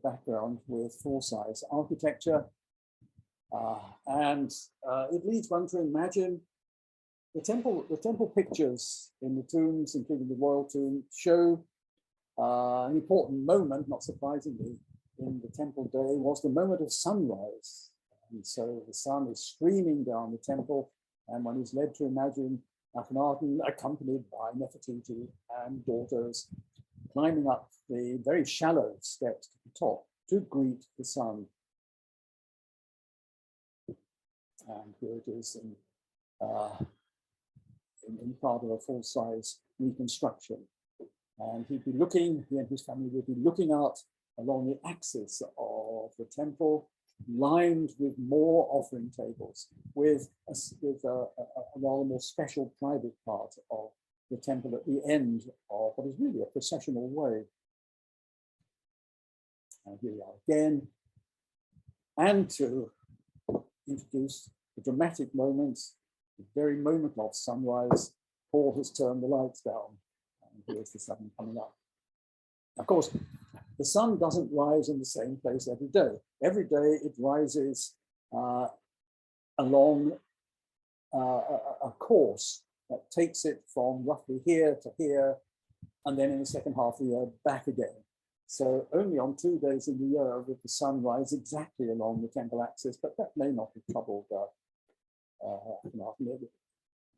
background with full-size architecture. And it leads one to imagine the temple pictures in the tombs, including the royal tomb, show an important moment, not surprisingly, in the temple day was the moment of sunrise. And so the sun is streaming down the temple, and one is led to imagine Akhenaten accompanied by Nefertiti and daughters climbing up the very shallow steps to the top to greet the sun. And here it is in part of a full-size reconstruction. And he'd be looking, he and his family would be looking out along the axis of the temple, lined with more offering tables, with a rather more special private part of the temple at the end of what is really a processional way. And here we are again. And to introduce the dramatic moments, the very moment of sunrise, Paul has turned the lights down. And here's the sun coming up. Of course, the sun doesn't rise in the same place every day. Every day it rises along a course that takes it from roughly here to here, and then in the second half of the year back again. So only on 2 days in the year would the sun rise exactly along the temple axis, but that may not have troubled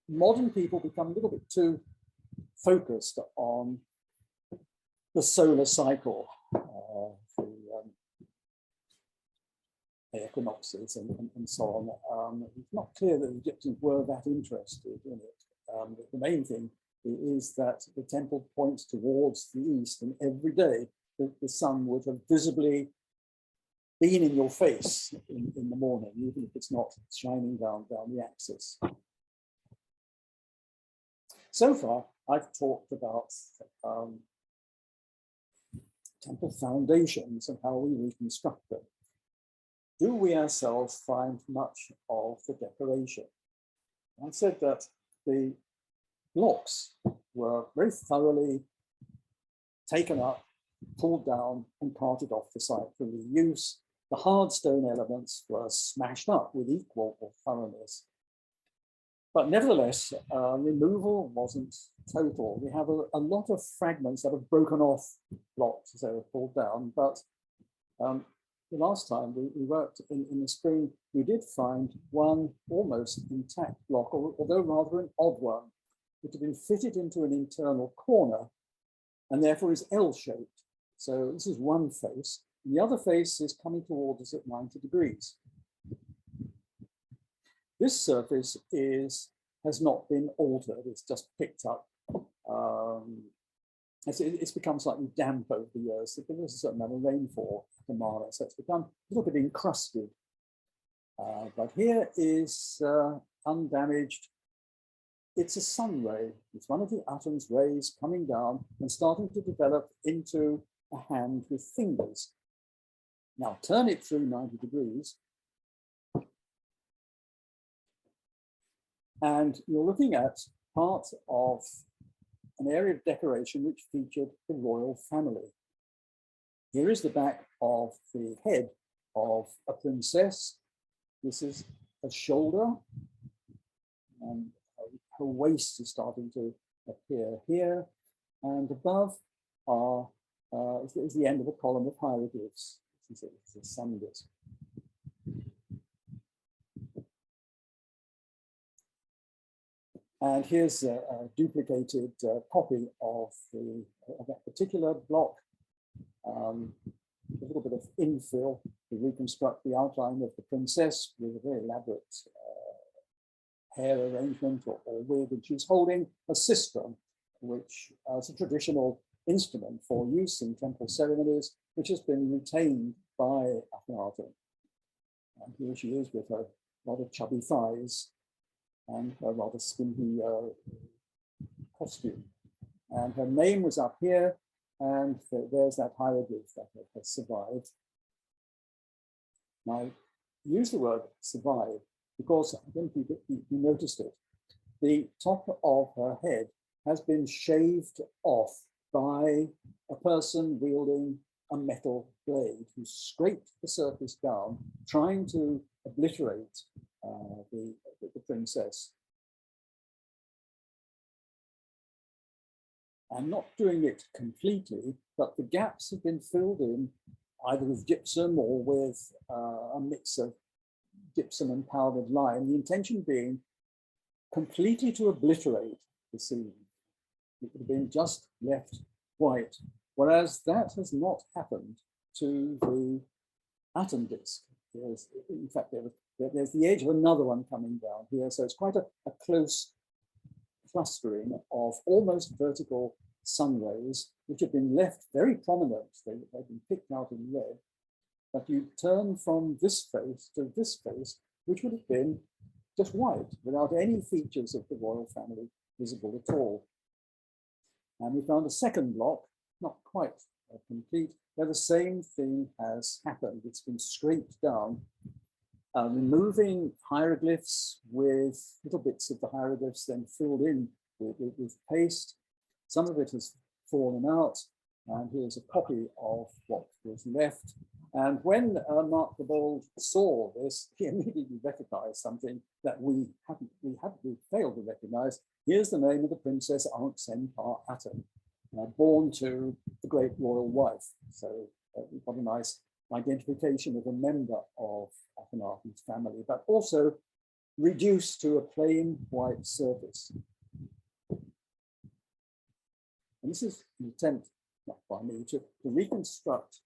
modern people become a little bit too focused on the solar cycle, the equinoxes and so on. It's not clear that the Egyptians were that interested in it. The main thing is that the temple points towards the east, and every day the sun would have visibly been in your face in the morning, even if it's not shining down the axis. So far, I've talked about temple foundations and how we reconstruct them. Do we ourselves find much of the decoration? I said that the blocks were very thoroughly taken up, pulled down, and carted off the site for reuse. The hard stone elements were smashed up with equal thoroughness. But nevertheless, removal wasn't total. We have a lot of fragments that have broken off blocks as they were pulled down. But the last time we worked in the spring, we did find one almost intact block, although rather an odd one, which had been fitted into an internal corner and therefore is L-shaped. So this is one face. And the other face is coming towards us at 90 degrees. This surface has not been altered. It's just picked up. It's become slightly damp over the years. There was a certain amount of rainfall at Amarna, so it's become a little bit encrusted. But here is undamaged. It's a sun ray. It's one of the Atom's rays coming down and starting to develop into a hand with fingers. Now turn it through 90 degrees. And you're looking at part of an area of decoration which featured the royal family. Here is the back of the head of a princess. This is a shoulder, and her waist is starting to appear here. And above is the end of a column of hieroglyphs. This is a sun disk. And here's a duplicated copy of that particular block. A little bit of infill to reconstruct the outline of the princess with a very elaborate hair arrangement or wig, and she's holding a sistrum, which is a traditional instrument for use in temple ceremonies, which has been retained by Akhenaten. And here she is with her rather chubby thighs and her rather skimpy costume. And her name was up here, and there's that hieroglyph that has survived. Now, I use the word survive because I don't think you noticed it. The top of her head has been shaved off by a person wielding a metal blade who scraped the surface down, trying to obliterate the princess. And not doing it completely, but the gaps have been filled in either with gypsum or with a mix of gypsum and powdered lime, the intention being completely to obliterate the scene. It would have been just left white, whereas that has not happened to the atom disk. In fact, there's the edge of another one coming down here, so it's quite a close clustering of almost vertical sun rays, which have been left very prominent. They've been picked out in red, that you turn from this face to this face, which would have been just white, without any features of the royal family visible at all. And we found a second block, not quite complete, where the same thing has happened. It's been scraped down, removing hieroglyphs with little bits of the hieroglyphs then filled in with paste. Some of it has fallen out, and here's a copy of what was left. And when Mark the Bold saw this, he immediately recognized something that we failed to recognize. Here's the name of the Princess Ankh-Sen-Pa-Aten, born to the great royal wife. So we've got a nice identification of a member of Akhenaten's family, but also reduced to a plain white surface. And this is an attempt, not by me, to reconstruct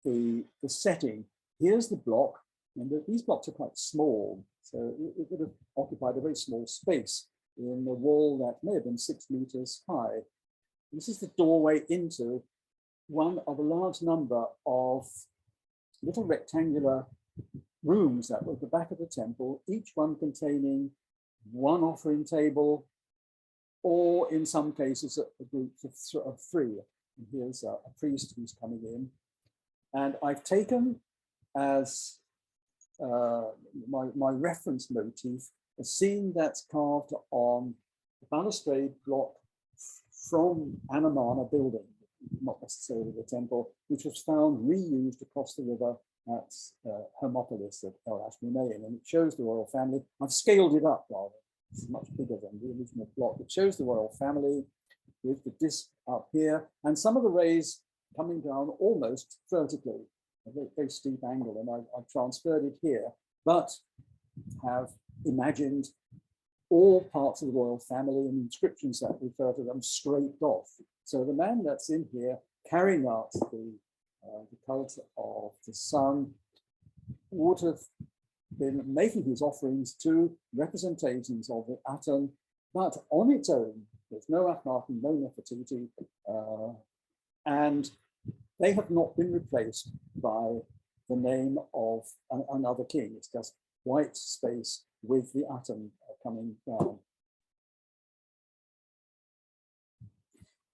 the setting. Here's the block, and these blocks are quite small, so it would have occupied a very small space in a wall that may have been 6 meters high. This is the doorway into one of a large number of little rectangular rooms that were at the back of the temple, each one containing one offering table, or in some cases a group of 3. And here's a priest who's coming in. And I've taken as my reference motif a scene that's carved on the balustrade block from an Amarna building, not necessarily the temple, which was found reused across the river at Hermopolis at El Ashmunayn, and it shows the royal family. I've scaled it up rather. It's much bigger than the original block. It shows the royal family with the disc up here, and some of the rays coming down almost vertically, a very, very steep angle, and I've transferred it here, but have imagined all parts of the royal family and inscriptions that refer to them scraped off. So the man that's in here carrying out the cult of the sun would have been making his offerings to representations of the Aten, but on its own. There's no Akhenaten, no Nefertiti, and they have not been replaced by the name of another king. It's just white space with the Aten coming down.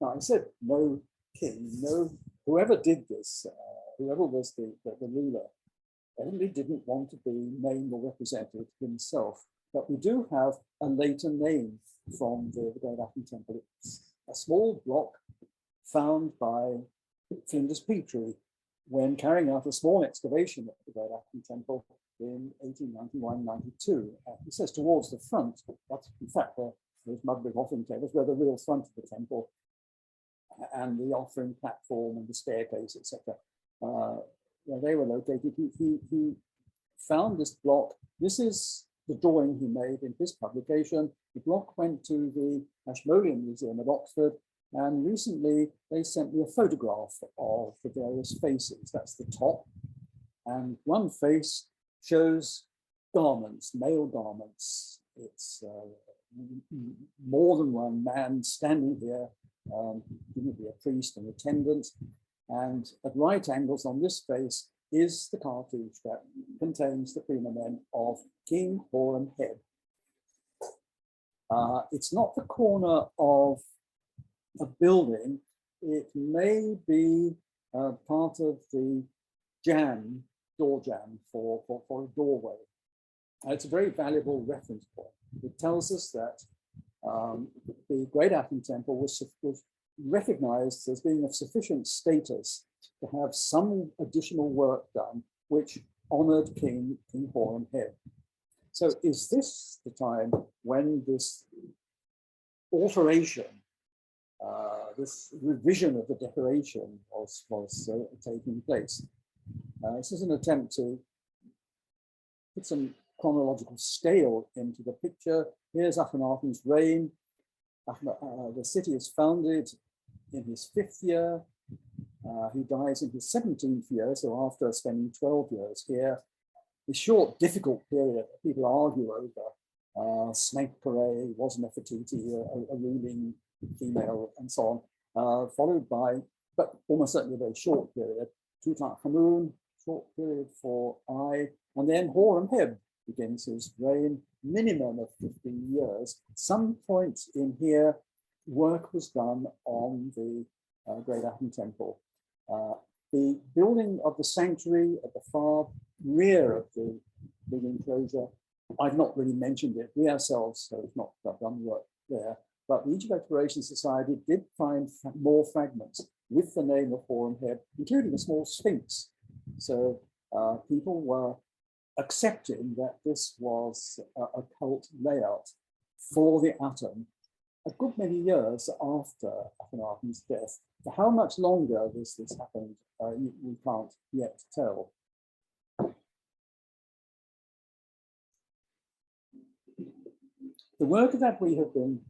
Now I said no king, no, whoever did this, whoever was the ruler, evidently didn't want to be named or represented himself. But we do have a later name from the Great Aten Temple. It's a small block found by Flinders Petrie when carrying out a small excavation at the Great Aten Temple in 1891-92. It says towards the front, but in fact those mud brick offering tables were the real front of the temple, and the offering platform and the staircase, etc. Where they were located. He found this block. This is the drawing he made in his publication. The block went to the Ashmolean Museum at Oxford, and recently they sent me a photograph of the various faces. That's the top, and one face shows garments, male garments. It's more than one man standing here, presumably a priest and attendant, and at right angles on this face is the cartouche that contains the praenomen of King Horemheb. It's not the corner of a building. It may be part of the door jamb for a doorway. It's a very valuable reference point. It tells us that the Great Aten Temple was recognized as being of sufficient status to have some additional work done, which honored King Horemheb. So is this the time when this alteration, this revision of the decoration was taking place? This is an attempt to put some chronological scale into the picture. Here's Akhenaten's reign. The city is founded in his 5th year. He dies in his 17th year, so after spending 12 years here. The short, difficult period that people argue over, Smenkhkare, was Nefertiti, a ruling female, and so on, followed by, but almost certainly a very short period, Tutankhamun, short period for I, and then Horemheb begins his reign, minimum of 15 years. Some point in here, work was done on the Great Aten Temple. The building of the sanctuary at the far rear of the big enclosure, I've not really mentioned it. We ourselves have not done work there, but the Egypt Exploration Society did find more fragments with the name of Horemheb, including a small sphinx. So people were accepting that this was a cult layout for the Aten a good many years after Akhenaten's death. For how much longer this happened, we can't yet tell. The work that we have been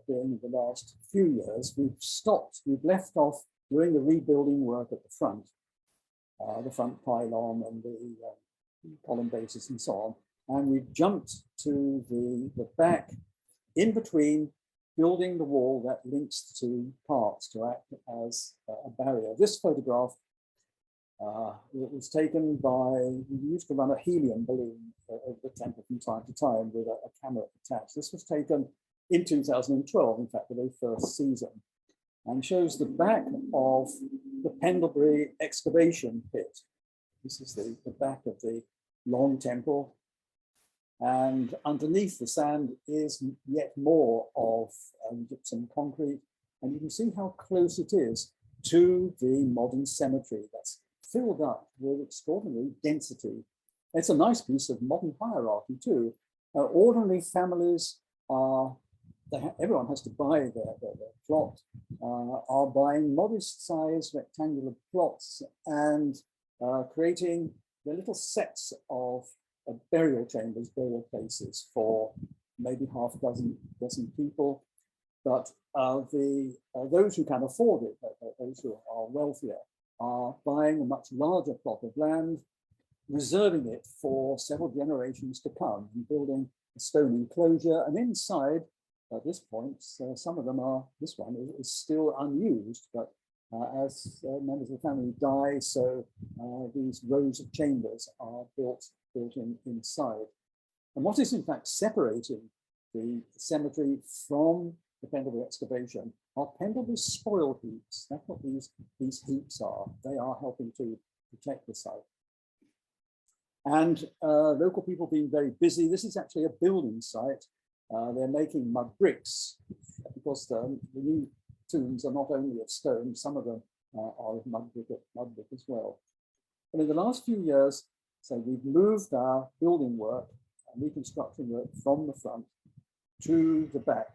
doing in the last few years, we've left off doing the rebuilding work at the front pylon and the column bases and so on. And we've jumped to the back in between, building the wall that links the two parts to act as a barrier. This photograph it was taken by, we used to run a helium balloon over the temple from time to time with a camera attached. This was taken in 2012, in fact, the very first season, and shows the back of the Pendlebury excavation pit. This is the back of the long temple. And underneath the sand is yet more of gypsum concrete. And you can see how close it is to the modern cemetery that's filled up with extraordinary density. It's a nice piece of modern hierarchy too. Ordinary families are, everyone has to buy their plot, are buying modest sized rectangular plots and creating the little sets of burial chambers, burial places for maybe half dozen people. But those who can afford it, those who are wealthier, are buying a much larger plot of land, reserving it for several generations to come, and building a stone enclosure. And inside, at this point, some of them are, this one is still unused, but as members of the family die, so these rows of chambers are built in inside. And what is in fact separating the cemetery from the Pendlebury excavation are Pendlebury spoil heaps. That's what these heaps are. They are helping to protect the site. And local people being very busy. This is actually a building site. They're making mud bricks because the new tombs are not only of stone, some of them are of mud brick as well. But in the last few years, so we've moved our building work and reconstruction work from the front to the back.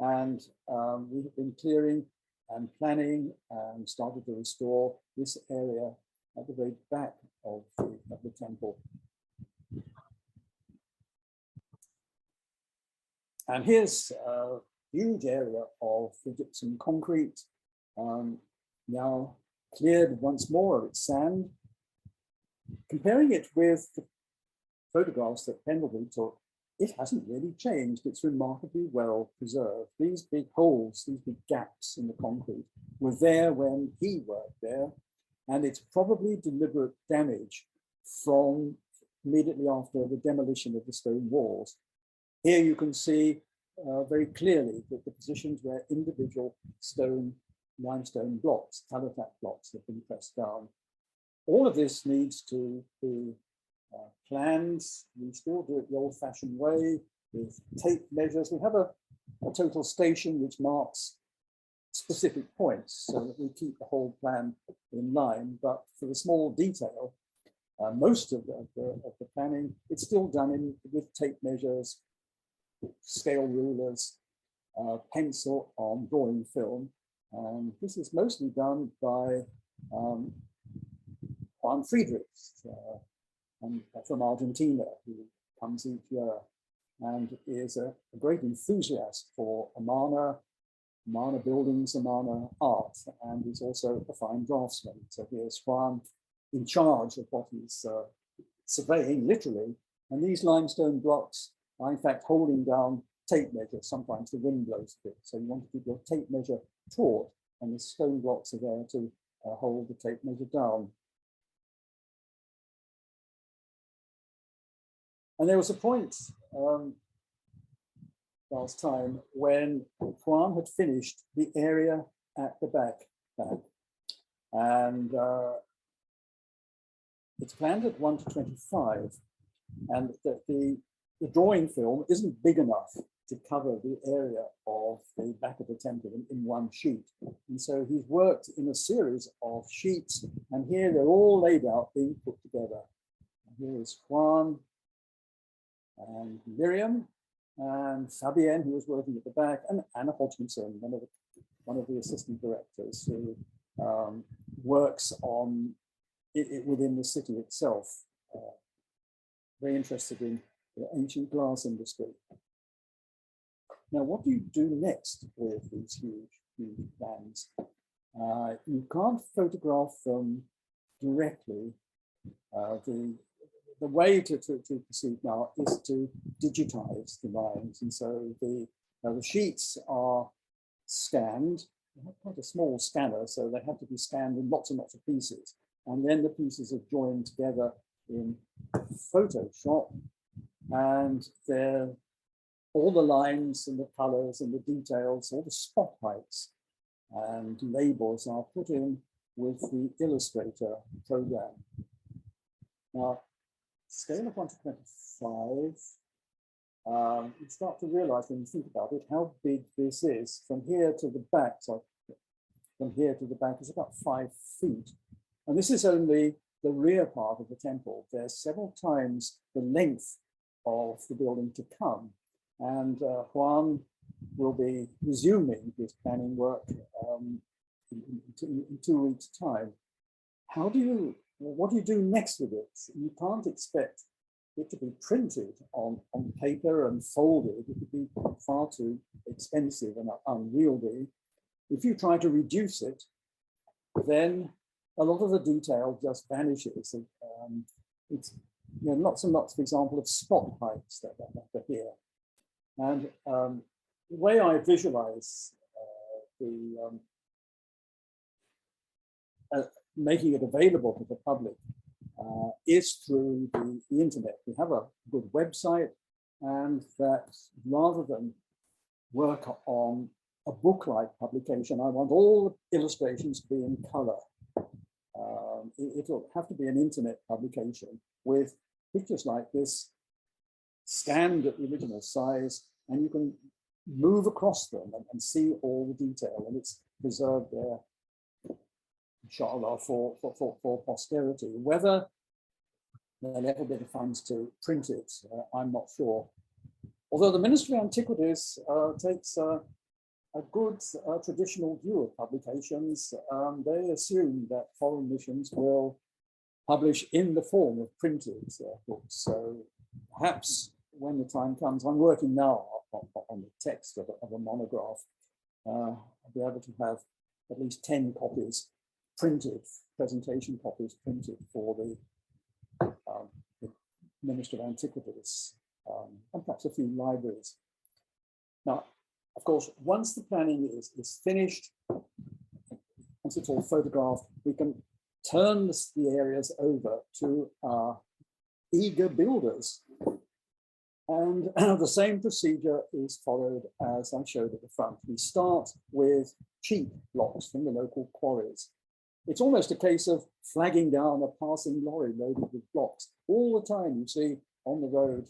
And we've been clearing and planning and started to restore this area at the very back of the temple. And here's a huge area of the gypsum concrete, now cleared once more of its sand. Comparing it with the photographs that Pendlebury took, it hasn't really changed. It's remarkably well preserved. These big holes, these big gaps in the concrete were there when he worked there, and it's probably deliberate damage from immediately after the demolition of the stone walls. Here you can see very clearly that the positions where individual limestone blocks, talifat blocks, have been pressed down. All of this needs to be planned. We still do it the old-fashioned way with tape measures. We have a total station which marks specific points so that we keep the whole plan in line. But for the small detail, most of the planning, it's still done with tape measures, scale rulers, pencil on drawing film. And this is mostly done by Juan Friedrichs from Argentina, who comes each year and is a great enthusiast for Amarna buildings, Amarna art, and is also a fine draftsman. So here's Juan in charge of what he's surveying, literally. And these limestone blocks are in fact holding down tape measures. Sometimes the wind blows a bit, so you want to keep your tape measure taut, and the stone blocks are there to hold the tape measure down. And there was a point last time when Juan had finished the area at the back. And it's planned at 1 to 25. And the drawing film isn't big enough to cover the area of the back of the temple in one sheet. And so he's worked in a series of sheets, and here they're all laid out, being put together. And here is Juan and Miriam and Fabienne, who was working at the back, and Anna Hodgkinson, one of the assistant directors who works on it within the city itself. Very interested in the ancient glass industry. Now, what do you do next with these huge plans? You can't photograph them directly. The way to proceed now is to digitize the lines. And so the sheets are scanned. They have quite a small scanner, so they have to be scanned in lots and lots of pieces. And then the pieces are joined together in Photoshop, and they're all the lines and the colors and the details, all the spotlights and labels are put in with the Illustrator program. Now, scale of 1 to 25, you start to realize when you think about it, how big this is. From here to the back, so from here to the back is about 5 feet. And this is only the rear part of the temple. There's several times the length of the building to come. And Juan will be resuming his planning work in 2 weeks' time. What do you do next with it? You can't expect it to be printed on paper and folded. It would be far too expensive and unwieldy. If you try to reduce it, then a lot of the detail just vanishes. It's lots and lots, for example, of spotlights that are here. And the way I visualize making it available to the public is through the internet. We have a good website, and that rather than work on a book-like publication, I want all the illustrations to be in color. It'll have to be an internet publication with pictures like this scanned at the original size, and you can move across them and see all the detail, and it's preserved there, inshallah, for posterity. Whether there'll ever be the funds to print it, I'm not sure. Although the Ministry of Antiquities takes a good traditional view of publications. They assume that foreign missions will publish in the form of printed books. So perhaps when the time comes, I'm working now on the text of a monograph. I'll be able to have at least 10 copies printed, presentation copies printed for the Ministry of Antiquities, and perhaps a few libraries. Now, of course, once the planning is finished, once it's all photographed, we can turn the areas over to our eager builders. And the same procedure is followed as I showed at the front. We start with cheap blocks from the local quarries. It's almost a case of flagging down a passing lorry loaded with blocks. All the time you see on the road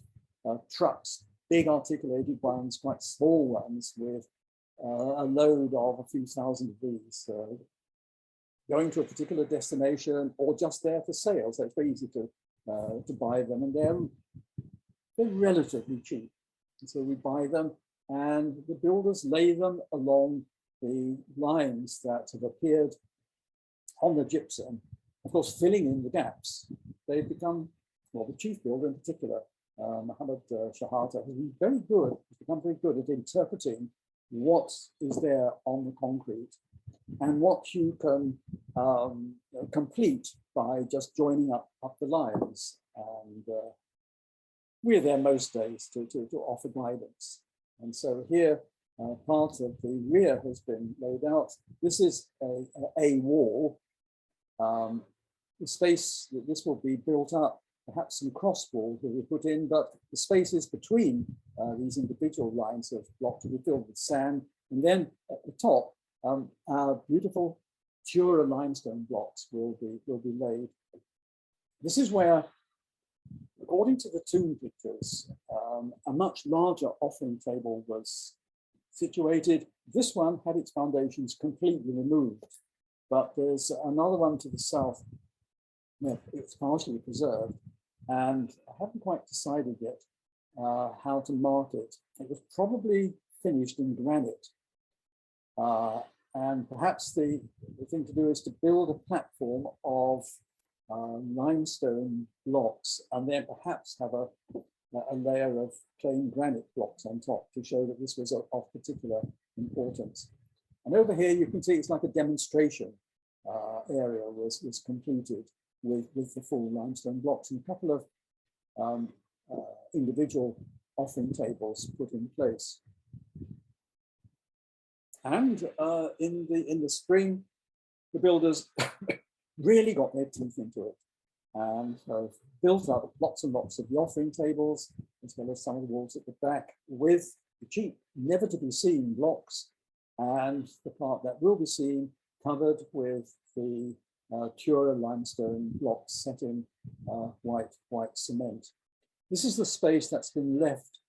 trucks, big articulated ones, quite small ones, with a load of a few thousand of these going to a particular destination or just there for sale. So it's very easy to buy them, and they're relatively cheap. And so we buy them, and the builders lay them along the lines that have appeared on the gypsum, of course, filling in the gaps. They've become, well, the chief builder in particular, Mohammed Shahata, has been very good, has become very good at interpreting what is there on the concrete and what you can complete by just joining up the lines. And we're there most days to offer guidance. And so here, part of the rear has been laid out. This is a wall. The space that this will be built up perhaps some cross walls will be put in, but the spaces between these individual lines of blocks will be filled with sand. And then at the top, our beautiful Tura limestone blocks will be laid. This is where, according to the tomb pictures, a much larger offering table was situated. This one had its foundations completely removed, but there's another one to the south. It's partially preserved, and I haven't quite decided yet how to mark it. It was probably finished in granite, and perhaps the thing to do is to build a platform of limestone blocks, and then perhaps have a layer of plain granite blocks on top to show that this was of particular importance. And over here you can see it's like a demonstration area was completed with the full limestone blocks, and a couple of individual offering tables put in place. And in the spring, the builders really got their teeth into it, and built up lots and lots of the offering tables, as well as some of the walls at the back, with the cheap, never to be seen blocks, and the part that will be seen covered with the Tura limestone blocks set in white cement. This is the space that's been left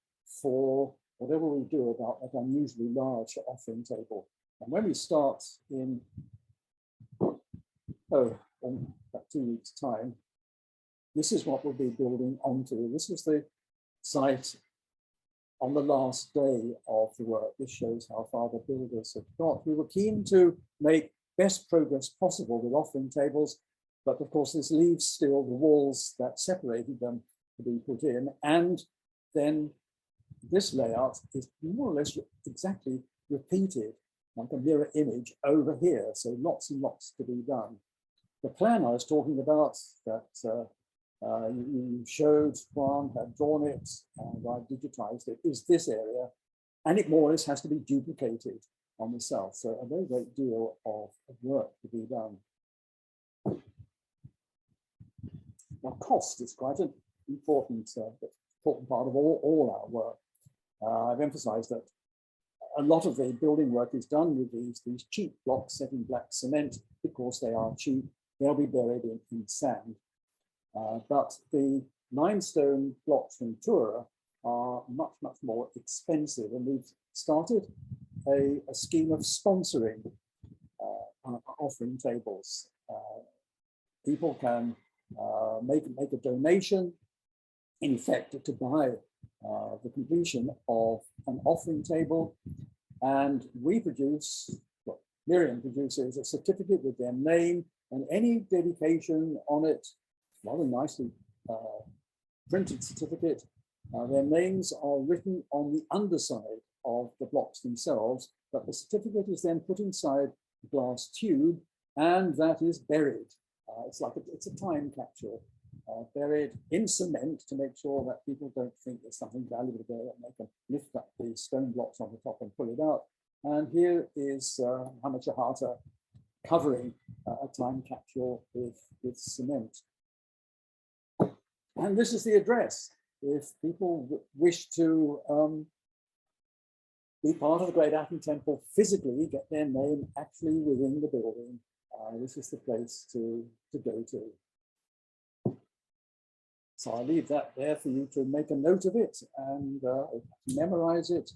for whatever we do about that unusually large offering table. And when we start in about 2 weeks' time, this is what we'll be building onto. This is the site on the last day of the work. This shows how far the builders have got. We were keen to make best progress possible with offering tables, but of course this leaves still the walls that separated them to be put in, and then this layout is more or less exactly repeated, like a mirror image over here, so lots and lots to be done. The plan I was talking about that you showed, Juan had drawn it, and I digitized it, is this area, and it more or less has to be duplicated on the south. So a very great deal of work to be done. Now, cost is quite an important part of all our work. I've emphasized that a lot of the building work is done with these cheap blocks set in black cement. Because they are cheap, they'll be buried in sand. But the limestone blocks from Tura are much, much more expensive, and we've started a scheme of sponsoring offering tables. People can make a donation, in effect, to buy the completion of an offering table, and we produce, well, Miriam produces a certificate with their name and any dedication on it, rather nicely printed certificate. Their names are written on the underside of the blocks themselves, but the certificate is then put inside a glass tube, and that is buried. It's a time capsule, buried in cement to make sure that people don't think there's something valuable there, and they can lift up the stone blocks on the top and pull it out. And here is Hamachahata covering a time capsule with cement. And this is the address. If people wish to be part of the Great Aten Temple physically, get their name actually within the building, this is the place to go to. So I'll leave that there for you to make a note of it and memorize it,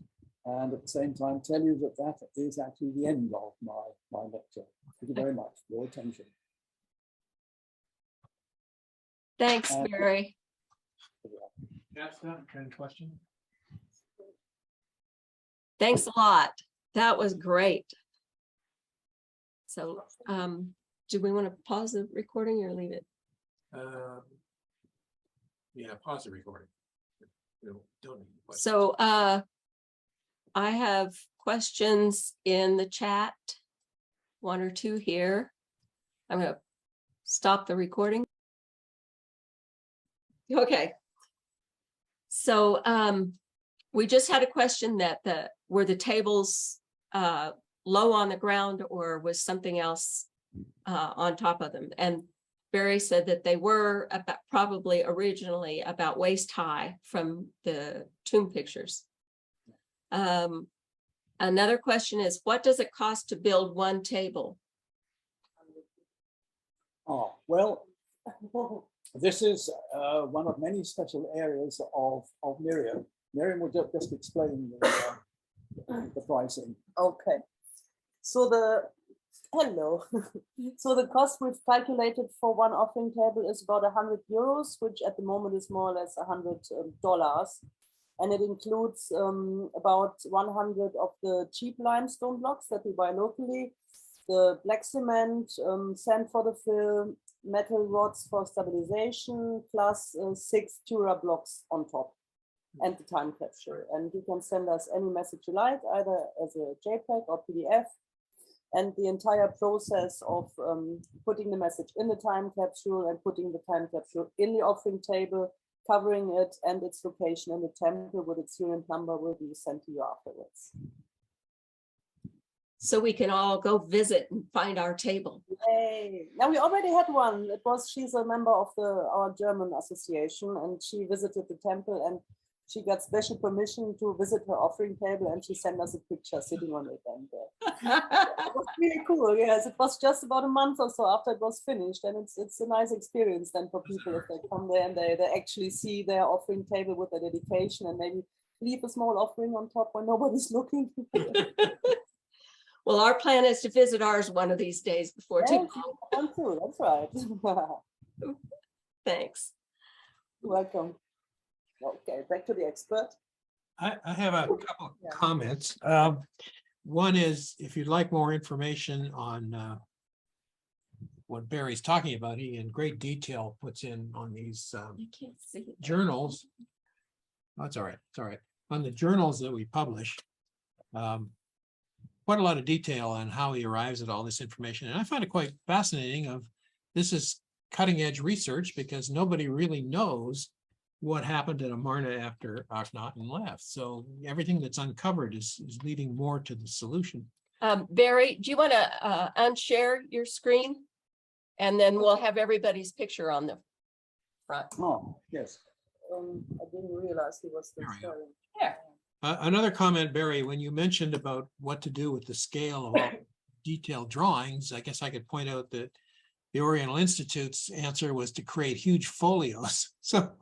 and at the same time tell you that that is actually the end of my lecture. Thank you very much for your attention. Thanks, Barry. That's not a kind of question. Thanks a lot. That was great. So do we want to pause the recording or leave it? Yeah, pause the recording. Don't need questions. So I have questions in the chat, 1 or 2 here. I'm going to stop the recording. Okay. So we just had a question that were the tables low on the ground, or was something else on top of them? And Barry said that they were about, probably originally about waist high from the tomb pictures. Another question is, what does it cost to build one table? Oh, well, this is one of many special areas of Miriam. Miriam will just explain the pricing. Okay. So hello. So the cost we've calculated for one offering table is about 100 euros, which at the moment is more or less $100. And it includes about 100 of the cheap limestone blocks that we buy locally, the black cement, sand for the fill, metal rods for stabilization, plus 6 Tura blocks on top, and the time capsule. And you can send us any message you like, either as a JPEG or PDF. And the entire process of putting the message in the time capsule and putting the time capsule in the offering table, covering it and its location in the temple with its unit number will be sent to you afterwards. So we can all go visit and find our table. Yay. Now we already had one. She's a member of our German association, and she visited the temple and she got special permission to visit her offering table, and she sent us a picture sitting on it. And it was really cool. Yes, it was just about a month or so after it was finished, and it's a nice experience then for people if they come there and they actually see their offering table with their dedication and maybe leave a small offering on top when nobody's looking. Well, our plan is to visit ours one of these days before too long. Too. That's right. Thanks. Welcome. Okay, back to the expert. I have a couple of Yeah. comments. One is, if you'd like more information on what Barry's talking about, he in great detail puts in on these You can't see it. journals. That's all right. It's all right. On the journals that we publish, quite a lot of detail on how he arrives at all this information. And I find it quite fascinating this is cutting edge research, because nobody really knows what happened at Amarna after Akhenaten left. So everything that's uncovered is leading more to the solution. Barry, do you want to unshare your screen? And then we'll have everybody's picture on the front. Oh, yes. I didn't realize he was There we go. sharing. Yeah. Another comment, Barry, when you mentioned about what to do with the scale of all detailed drawings, I guess I could point out that the Oriental Institute's answer was to create huge folios. So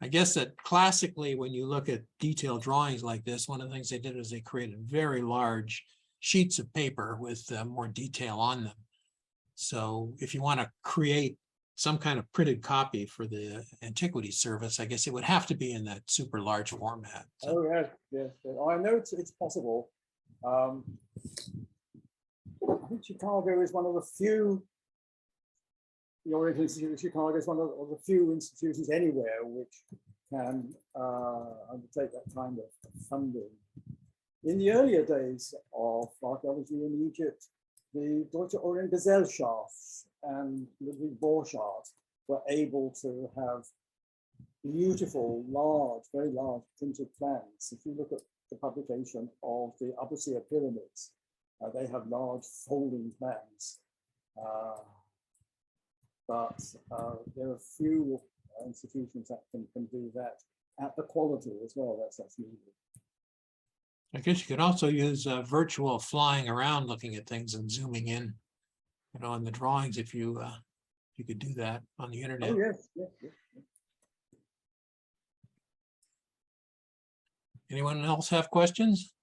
I guess that classically, when you look at detailed drawings like this, one of the things they did is they created very large sheets of paper with more detail on them. So if you want to create some kind of printed copy for the antiquity service, I guess it would have to be in that super large format. So, Oh, yes, yes. I know it's possible. I think Chicago is one of the few, the Oriental Institute of Chicago is one of the few institutions anywhere which can undertake that kind of funding. In the earlier days of archaeology in Egypt, the Deutsche Orientgesellschaft and Ludwig Borchardt were able to have beautiful, large, very large printed plans. If you look at the publication of the Abusir pyramids, they have large folding plans. But there are few institutions that can do that at the quality as well that's needed. I guess you could also use virtual flying around, looking at things and zooming in, in the drawings, if you could do that on the internet. Oh, yes, yes, yes. Anyone else have questions?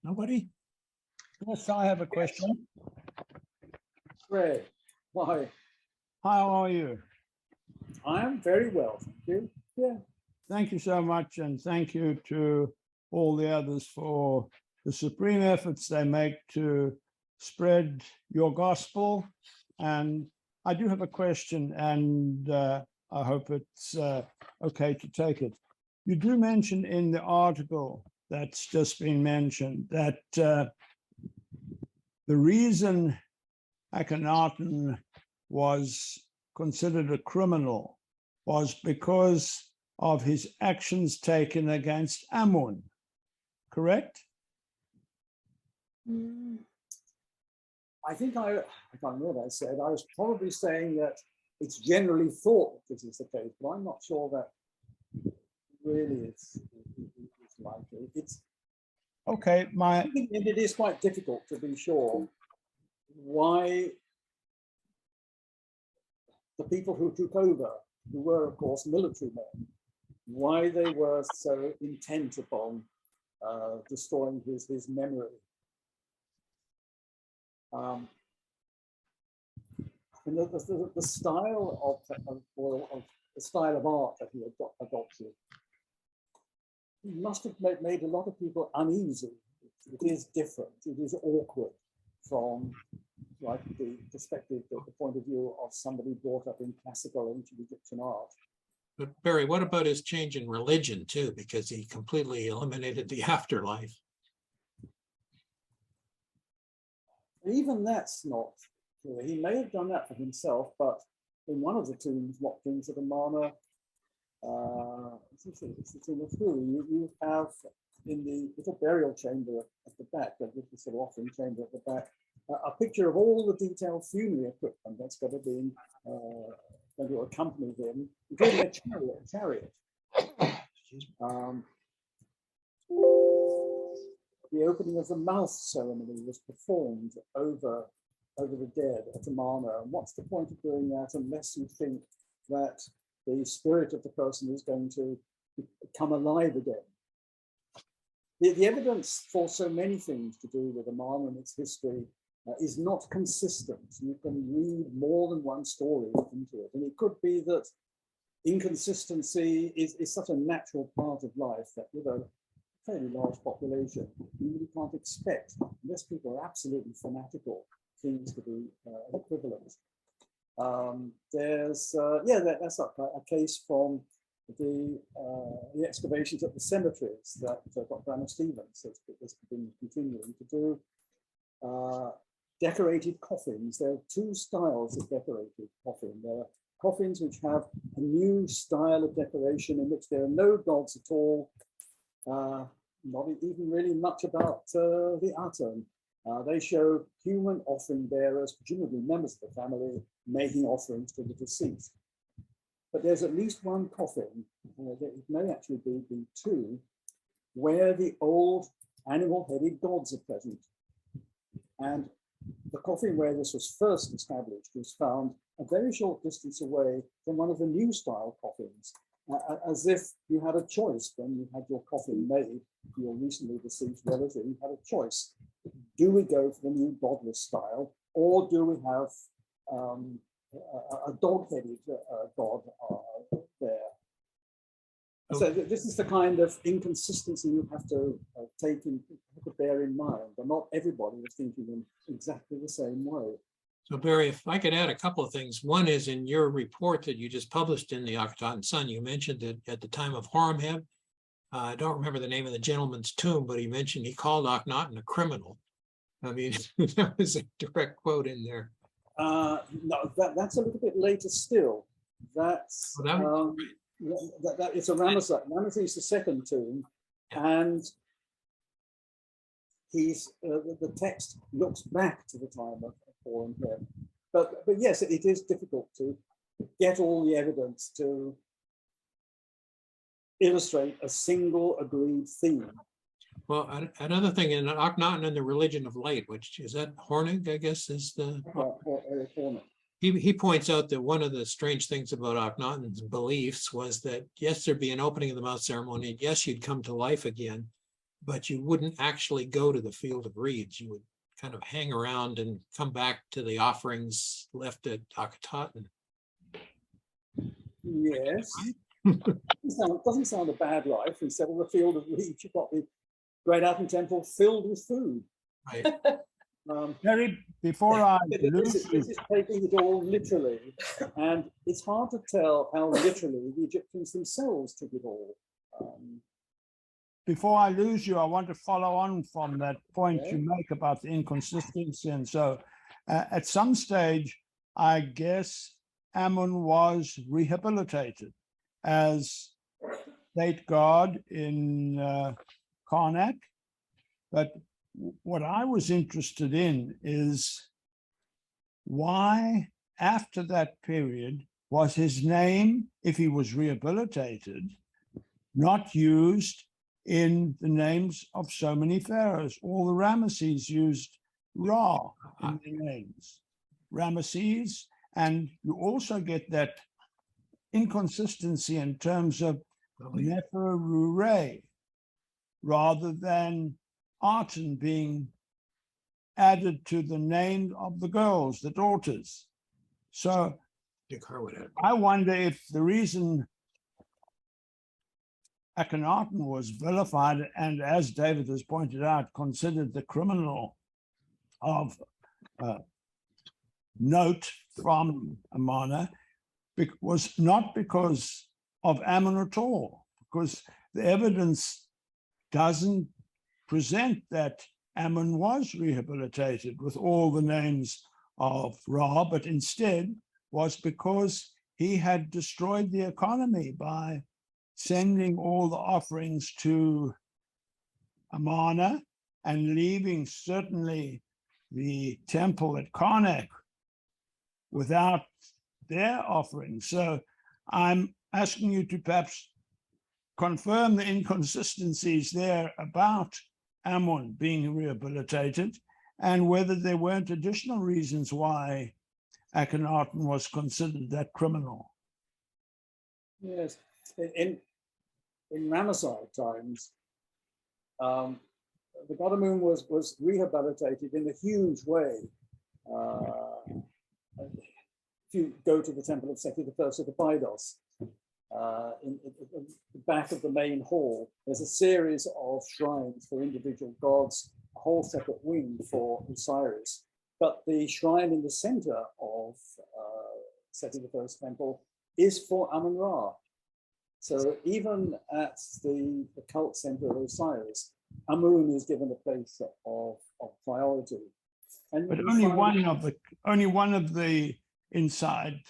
Nobody? Yes, I have a question. Ray, why? How are you? I am very well, thank you. Yeah. Thank you so much, and thank you to all the others for the supreme efforts they make to spread your gospel. And I do have a question, and I hope it's okay to take it. You do mention in the article that's just been mentioned that the reason Akhenaten was considered a criminal was because of his actions taken against Amun, correct? I think I can't remember what I said. I was probably saying that it's generally thought that this is the case, but I'm not sure that really it's likely. It's Okay, I think it is quite difficult to be sure why the people who took over, who were of course military men, why they were so intent upon destroying his memory. And the style of the style of art that he adopted must have made a lot of people uneasy. It is different. It is awkward from like the perspective, the point of view of somebody brought up in classical ancient Egyptian art. But Barry, what about his change in religion too? Because he completely eliminated the afterlife. Even that's not clear. He may have done that for himself, but in one of the tombs, locked into the Amarna, it's in the through. You have in the little burial chamber at the back, the little sort of offering chamber at the back, a picture of all the detailed funerary equipment that's got to be going to accompany him, including a chariot. The opening of the mouth ceremony was performed over the dead at Amarna. And what's the point of doing that unless you think that the spirit of the person is going to come alive again? The evidence for so many things to do with Amarna and its history is not consistent. You can read more than one story into it. And it could be that inconsistency is such a natural part of life that with a fairly large population, you really can't expect, unless people are absolutely fanatical, things to be equivalent. There's that's a case from the excavations at the cemeteries that Dr. Anna Stevens has been continuing to do. Decorated coffins. There are two styles of decorated coffin. There are coffins which have a new style of decoration in which there are no gods at all. Not even really much about the atom. They show human offering bearers, presumably members of the family, making offerings to the deceased. But there's at least one coffin, it may actually be two, where the old animal-headed gods are present. And the coffin where this was first established was found a very short distance away from one of the new style coffins, as if you had a choice when you had your coffin made for your recently deceased relative. You had a choice. Do we go for the new godless style, or do we have a dog-headed god there? So this is the kind of inconsistency you have to bear in mind, and not everybody is thinking in exactly the same way. So Barry, if I could add a couple of things. One is in your report that you just published in the Akhenaten Sun, you mentioned that at the time of Horemheb, I don't remember the name of the gentleman's tomb, but he called Akhenaten a criminal. I mean, that was a direct quote in there. No, that's a little bit later still. That's that it's a Ramesses II tomb, and he's the text looks back to the time of Horemheb. But yes, it is difficult to get all the evidence to illustrate a single agreed theme. Well, another thing in Akhenaten and the Religion of Light, which is that Hornig, I guess, is the. He points out that one of the strange things about Akhenaten's beliefs was that, yes, there'd be an opening of the mouth ceremony, and yes, you'd come to life again, but you wouldn't actually go to the field of reeds. You would kind of hang around and come back to the offerings left at Akhenaten. Yes. Doesn't sound a bad life. Instead of the field of reeds, you've got the Great Aten Temple filled with food. Right. Terry, before I lose this is taking it all literally, and it's hard to tell how literally the Egyptians themselves took it all. Before I lose you, I want to follow on from that point you make about the inconsistency. And so at some stage, I guess Amun was rehabilitated as state god in Karnak, but what I was interested in is why, after that period, was his name, if he was rehabilitated, not used in the names of so many pharaohs? All the Ramesses used Ra in their names, Ramesses, and you also get that inconsistency in terms of Neferure rather than Aten being added to the name of the girls, the daughters. So I wonder if the reason Akhenaten was vilified and, as David has pointed out, considered the criminal of note from Amarna was not because of Ammon at all, because the evidence doesn't present that Ammon was rehabilitated with all the names of Ra, but instead was because he had destroyed the economy by sending all the offerings to Amarna and leaving certainly the temple at Karnak without their offerings. So I'm asking you to perhaps confirm the inconsistencies there about Ammon being rehabilitated and whether there weren't additional reasons why Akhenaten was considered that criminal. Yes, in Ramesside times, the god Amun was rehabilitated in a huge way. If you go to the temple of Seti I of the Abydos, in the back of the main hall, there's a series of shrines for individual gods, a whole separate wing for Osiris. But the shrine in the center of Seti I's temple is for Amun-Ra. So even at the cult center of Osiris, Amun is given a place of priority. And but only one of the inside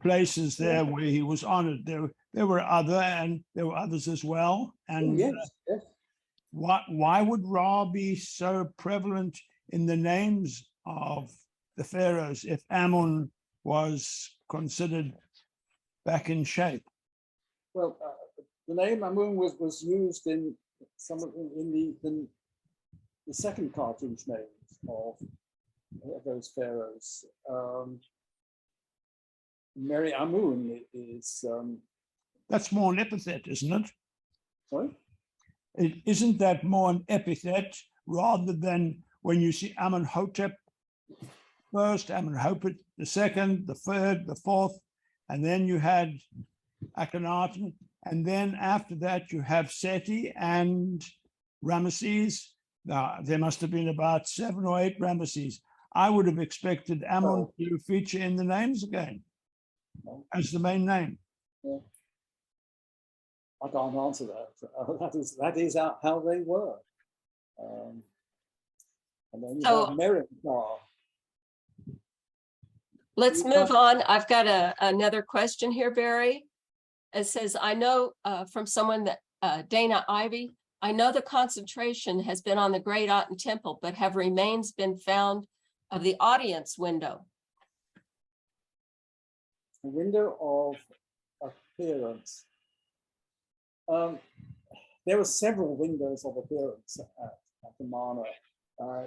places there where he was honored. There were others as well. And yes. why would Ra be so prevalent in the names of the pharaohs if Ammon was considered back in shape? Well, the name Amun was used in some of the second cartoon's names of those pharaohs. Mary Amun is that's more an epithet, isn't it? sorry? Isn't that more an epithet rather than when you see Amenhotep first, Amenhotep the second, the third, the fourth, and then you had Akhenaten, and then after that you have Seti and Ramesses. Now, there must have been about 7 or 8 Ramesses. I would have expected Ammon to feature in the names again as the main name. Yeah. I can't answer that. That is how they were. And then you have Merimna. Let's move on. I've got another question here, Barry. It says, I know from someone that, Dana Ivy, I know the concentration has been on the Great Aten Temple, but have remains been found of the audience window? The window of appearance. There were several windows of appearance at Amarna.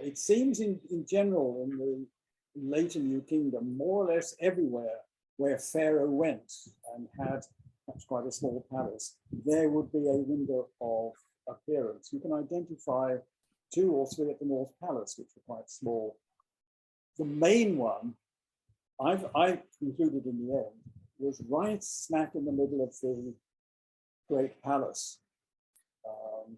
It seems in general in the later New Kingdom, more or less everywhere where Pharaoh went and had perhaps quite a small palace, there would be a window of appearance. You can identify 2 or 3 at the North Palace, which were quite small. The main one, I've concluded in the end, was right smack in the middle of the Great Palace. And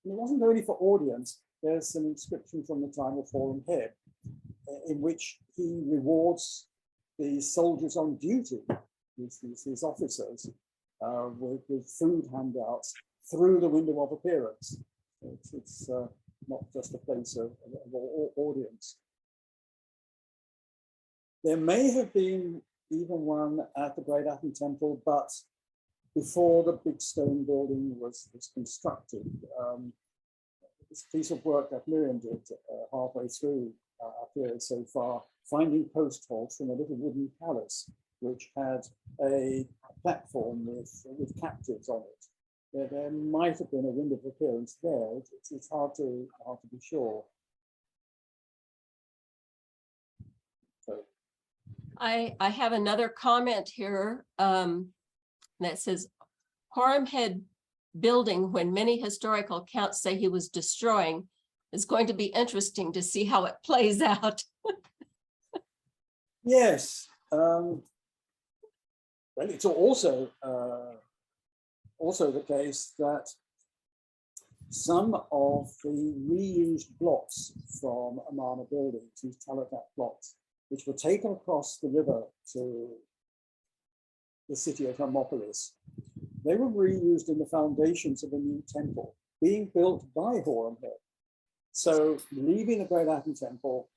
it wasn't only for audience. There's an inscription from the time of Fallen Head in which he rewards the soldiers on duty, his officers, with food handouts through the window of appearance. It's not just a place of audience. There may have been even one at the Great Aten Temple, but before the big stone building was constructed. This piece of work that Miriam did halfway through our period so far, finding post holes from a little wooden palace, which had a platform with captives on it. There might have been a window of appearance there. It's hard to be sure. So. I have another comment here that says Horham Head building, when many historical accounts say he was destroying, is going to be interesting to see how it plays out. Yes. Well, it's also the case that some of the reused blocks from Amarna buildings, these Talatat blocks, which were taken across the river to the city of Hermopolis, they were reused in the foundations of a new temple being built by Horham Head. So leaving the Great Aten Temple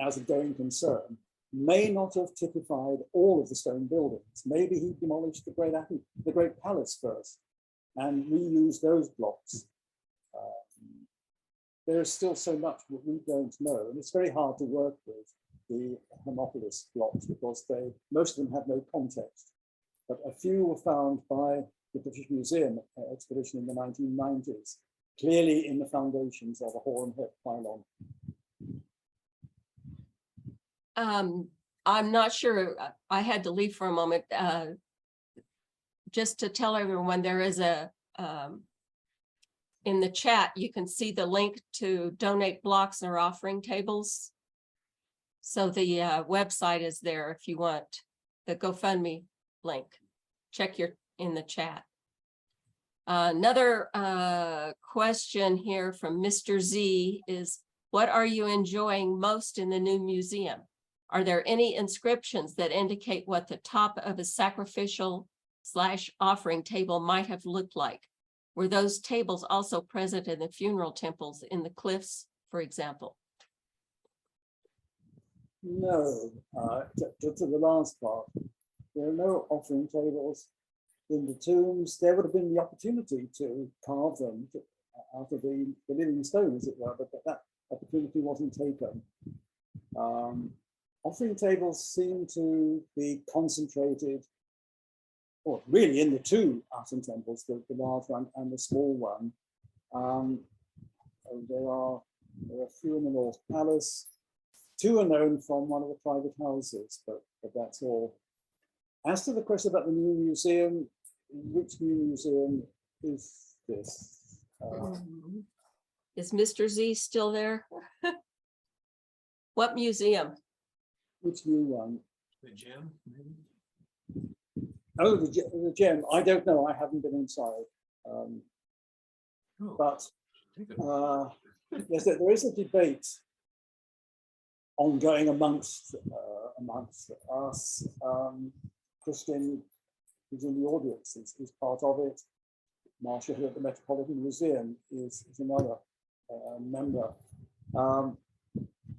as a going concern may not have typified all of the stone buildings. Maybe he demolished the Great Palace first and reused those blocks. There is still so much that we don't know, and it's very hard to work with the Hermopolis blocks because most of them have no context. But a few were found by the British Museum expedition in the 1990s, clearly in the foundations of a Horham Head pylon. I'm not sure. I had to leave for a moment. Just to tell everyone, there is in the chat, you can see the link to donate blocks or offering tables. So the website is there if you want the GoFundMe link. Check in the chat. Another question here from Mr. Z is, what are you enjoying most in the new museum? Are there any inscriptions that indicate what the top of a sacrificial/offering table might have looked like? Were those tables also present in the funeral temples in the cliffs, for example? No, to the last part, there are no offering tables in the tombs. There would have been the opportunity to carve them out of the living stone, as it were, but that opportunity wasn't taken. Offering tables seem to be concentrated, or really in the two Aten temples, the large one and the small one. There are a few in the North Palace. 2 are known from one of the private houses, but that's all. As to the question about the new museum, which new museum is this? Is Mr. Z still there? What museum? Which new one? The gem, maybe? Oh, the gem. I don't know. I haven't been inside. But yes, there is a debate ongoing amongst us. Christian, who's in the audience, is part of it. Marcia, who at the Metropolitan Museum is another member.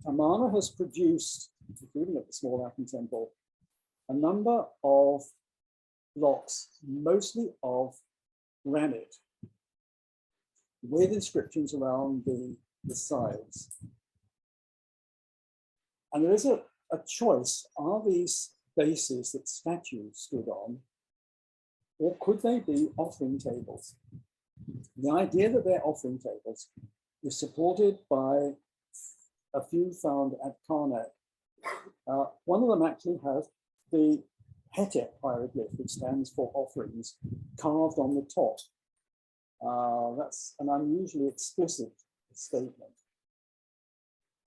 Amarna has produced, including at the Small Aten Temple, a number of blocks, mostly of granite, with inscriptions around the sides. And there is a choice. Are these bases that statues stood on, or could they be offering tables? The idea that they're offering tables is supported by a few found at Karnak. One of them actually has the Hetep hieroglyph, which stands for offerings, carved on the top. That's an unusually explicit statement.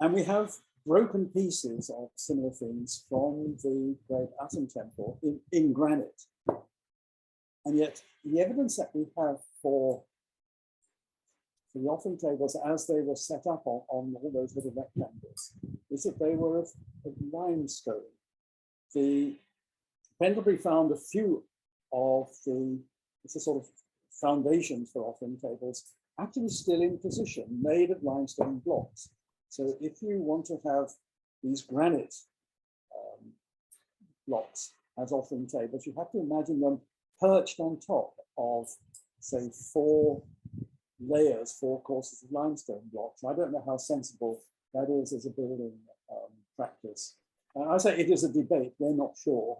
And we have broken pieces of similar things from the Great Aten Temple in granite. And yet the evidence that we have for the offering tables as they were set up on all those little rectangles is that they were of limestone. The Pendlebury found a few of the sort of foundations for offering tables actually still in position, made of limestone blocks. So if you want to have these granite blocks as offering tables, you have to imagine them perched on top of, say, 4 layers, 4 courses of limestone blocks. I don't know how sensible that is as a building practice. I say it is a debate. They're not sure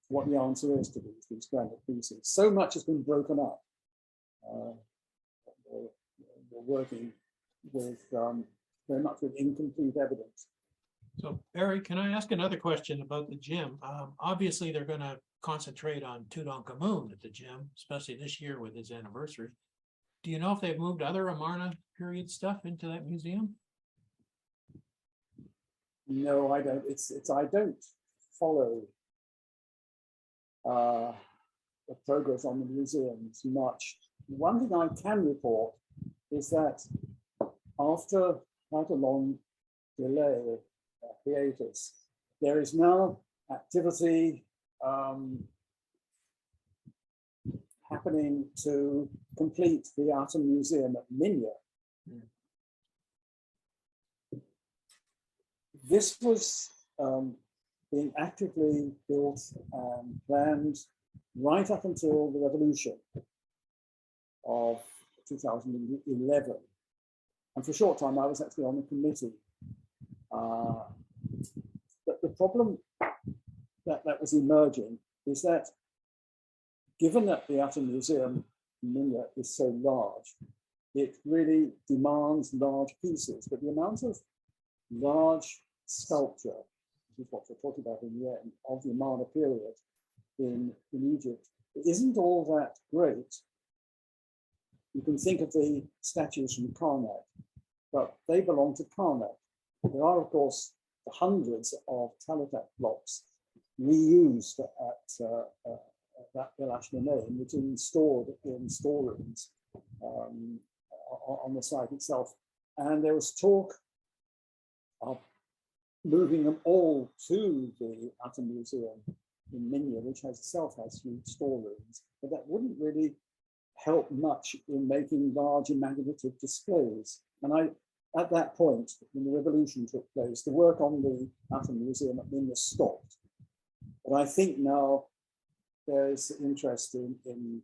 what the answer is to these granite pieces. So much has been broken up. We're working with very much with incomplete evidence. So Barry, can I ask another question about the gym? Obviously, they're going to concentrate on Tutankhamun at the gym, especially this year with his anniversary. Do you know if they've moved other Amarna period stuff into that museum? No, I don't. I don't follow the progress on the museums much. One thing I can report is that after quite a long delay, hiatus, there is now activity happening to complete the Outer Museum at Minya. This was being actively built and planned right up until the revolution of 2011. And for a short time, I was actually on the committee. But the problem that was emerging is that given that the Outer Museum in Minya is so large, it really demands large pieces, but the amount of large sculpture, which is what we're talking about in the end, of the Amarna period in Egypt, isn't all that great. You can think of the statues from Karnak, but they belong to Karnak. There are, of course, the hundreds of Talatat blocks reused at that El Ashmonaim, which is stored in storerooms on the site itself. And there was talk of moving them all to the Outer Museum in Minya, which itself has huge storerooms, but that wouldn't really help much in making large imaginative displays. And at that point, when the revolution took place, the work on the Outer Museum at Minya stopped. But I think now there's interest in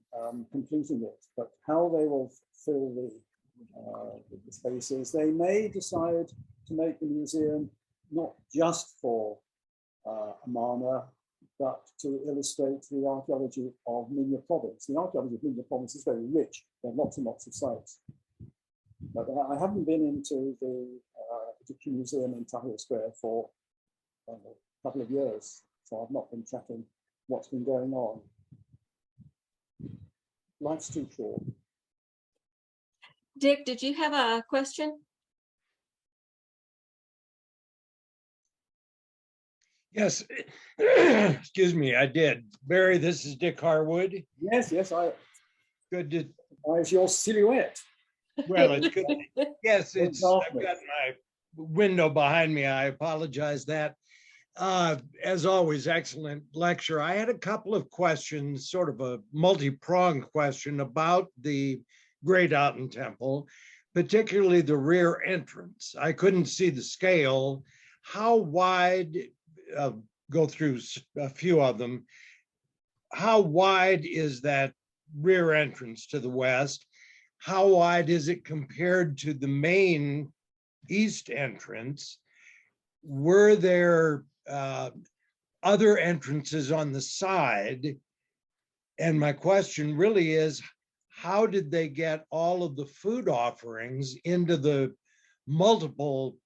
completing it, but how they will fill the spaces, they may decide to make the museum not just for Amarna, but to illustrate the archaeology of Minya province. The archaeology of Minya province is very rich. There are lots and lots of sites. But I haven't been into the Egyptian Museum in Tahrir Square for a couple of years, so I've not been tracking what's been going on. Life's too short. Dick, did you have a question? Yes, excuse me, I did. Barry, this is Dick Harwood. Yes, Good to, it's your silhouette. well, it's good. Yes, I've got Darkness. my window behind me. I apologize that. As always, excellent lecture. I had a couple of questions, sort of a multi-pronged question about the Great Aten Temple, particularly the rear entrance. I couldn't see the scale. How wide, go through a few of them, how wide is that rear entrance to the west? How wide is it compared to the main east entrance? Were there other entrances on the side? And my question really is, how did they get all of the food offerings into the multiple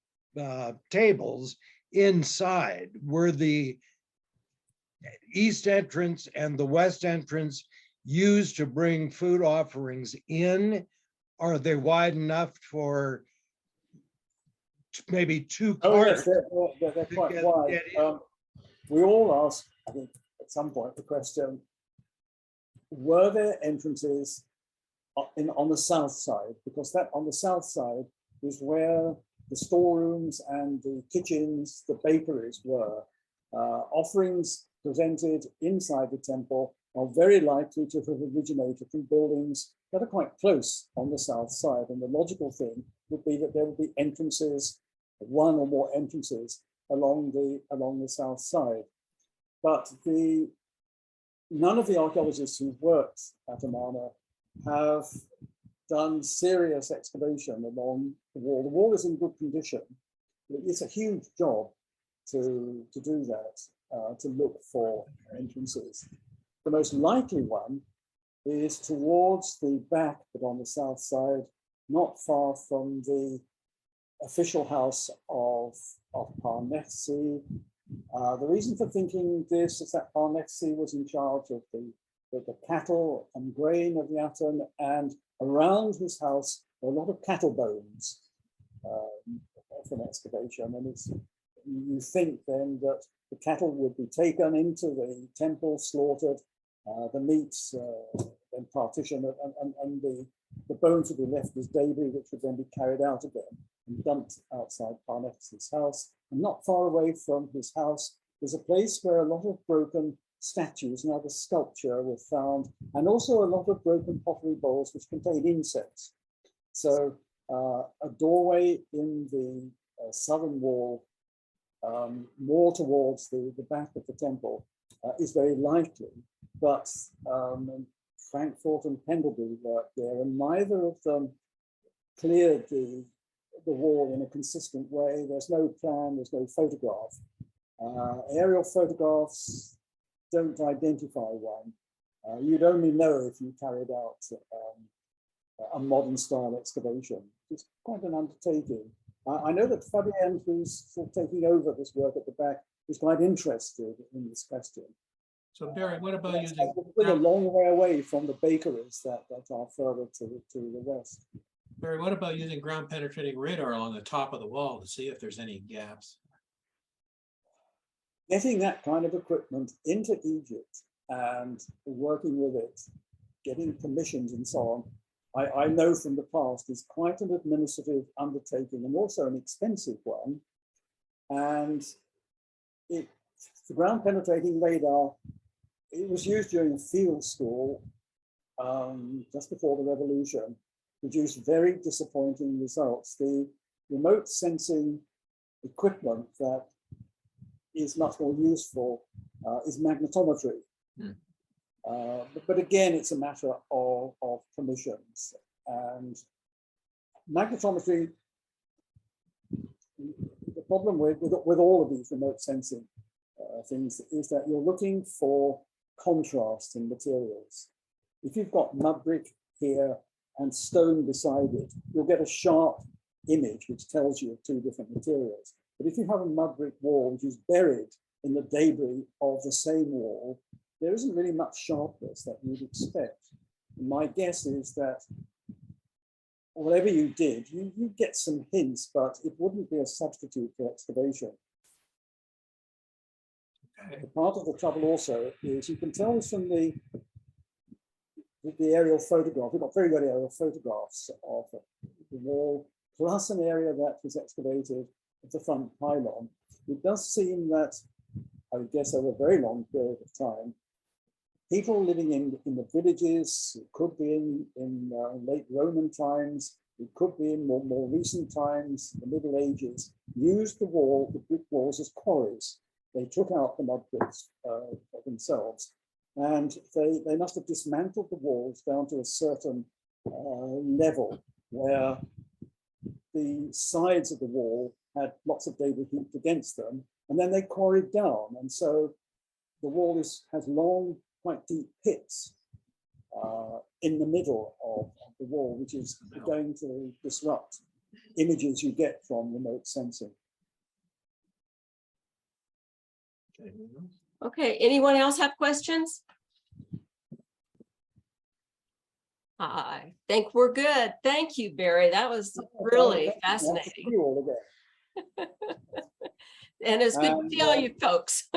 tables inside? Were the east entrance and the west entrance used to bring food offerings in? Are they wide enough for maybe 2 cars? Oh, yes, they're quite wide. We all asked, I think, at some point the question, were there entrances on the south side? Because that on the south side is where the storerooms and the kitchens, the bakeries were. Offerings presented inside the temple are very likely to have originated from buildings that are quite close on the south side. And the logical thing would be that there would be entrances, one or more entrances along the south side. But the none of the archaeologists who worked at Amarna have done serious excavation along the wall. The wall is in good condition. It's a huge job to do that, to look for entrances. The most likely one is towards the back, but on the south side, not far from the official house of Parnesi. The reason for thinking this is that Parnesi was in charge of the cattle and grain of the Aton, and around his house were a lot of cattle bones from excavation. And you think then that the cattle would be taken into the temple, slaughtered, the meats then partitioned, and the bones would be left as debris, which would then be carried out again and dumped outside Parnesi's house. And not far away from his house, there's a place where a lot of broken statues and other sculpture were found, and also a lot of broken pottery bowls which contained incense. So a doorway in the southern wall, more towards the back of the temple, is very likely, but Frankfurt and Pendlebury worked there, and neither of them cleared the wall in a consistent way. There's no plan, there's no photograph. Aerial photographs don't identify one. You'd only know if you carried out a modern style excavation. It's quite an undertaking. I know that Fabienne, who's sort of taking over this work at the back, is quite interested in this question. So Barry, what about using We're a long way away from the bakeries that are further to the west. Barry, what about using ground penetrating radar along the top of the wall to see if there's any gaps? Getting that kind of equipment into Egypt and working with it, getting permissions and so on, I know from the past is quite an administrative undertaking and also an expensive one. And the ground penetrating radar, it was used during a field school just before the revolution, produced very disappointing results. The remote sensing equipment that is much more useful is magnetometry. But again, it's a matter of permissions. And magnetometry, the problem with all of these remote sensing things is that you're looking for contrast in materials. If you've got mud brick here and stone beside it, you'll get a sharp image which tells you of two different materials. But if you have a mud brick wall which is buried in the debris of the same wall, there isn't really much sharpness that you'd expect. And my guess is that whatever you did, you get some hints, but it wouldn't be a substitute for excavation. Okay. Part of the trouble also is you can tell this from the aerial photograph. We've got very good aerial photographs of the wall, plus an area that was excavated at the front pylon. It does seem that, I guess over a very long period of time, people living in the villages, it could be in late Roman times, it could be in more recent times, the Middle Ages, used the brick walls as quarries. They took out the mud bricks themselves, and they must have dismantled the walls down to a certain level where the sides of the wall had lots of debris heaped against them, and then they quarried down. And so the wall has long, quite deep pits in the middle of the wall, which is going to disrupt images you get from remote sensing. Okay, anyone else have questions? I think we're good. Thank you, Barry. That was really fascinating. See you all again. And it's good to see all you folks.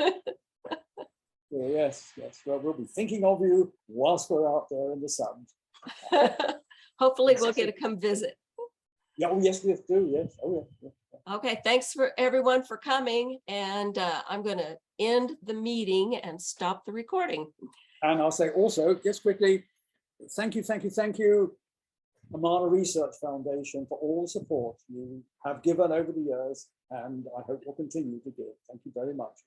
Yes. Well, we'll be thinking of you whilst we're out there in the sun. Hopefully we'll get to come visit. Yeah, oh yes, we do, yes. Oh yeah. Okay, thanks for everyone for coming. And I'm going to end the meeting and stop the recording. And I'll say also, just quickly, thank you, Amarna Research Foundation, for all the support you have given over the years, and I hope will continue to give. Thank you very much.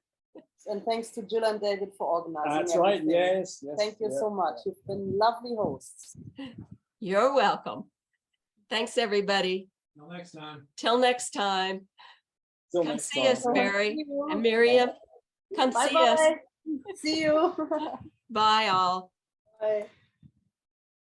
And thanks to Jill and David for organizing. That's right. everything. Yes. Thank you so much. You've been lovely hosts. You're welcome. Thanks, everybody. Till next time. Till next time. Till Come next see time. us, Barry See you. and Miriam. Come Bye see us. bye. See you. Bye, all. Bye.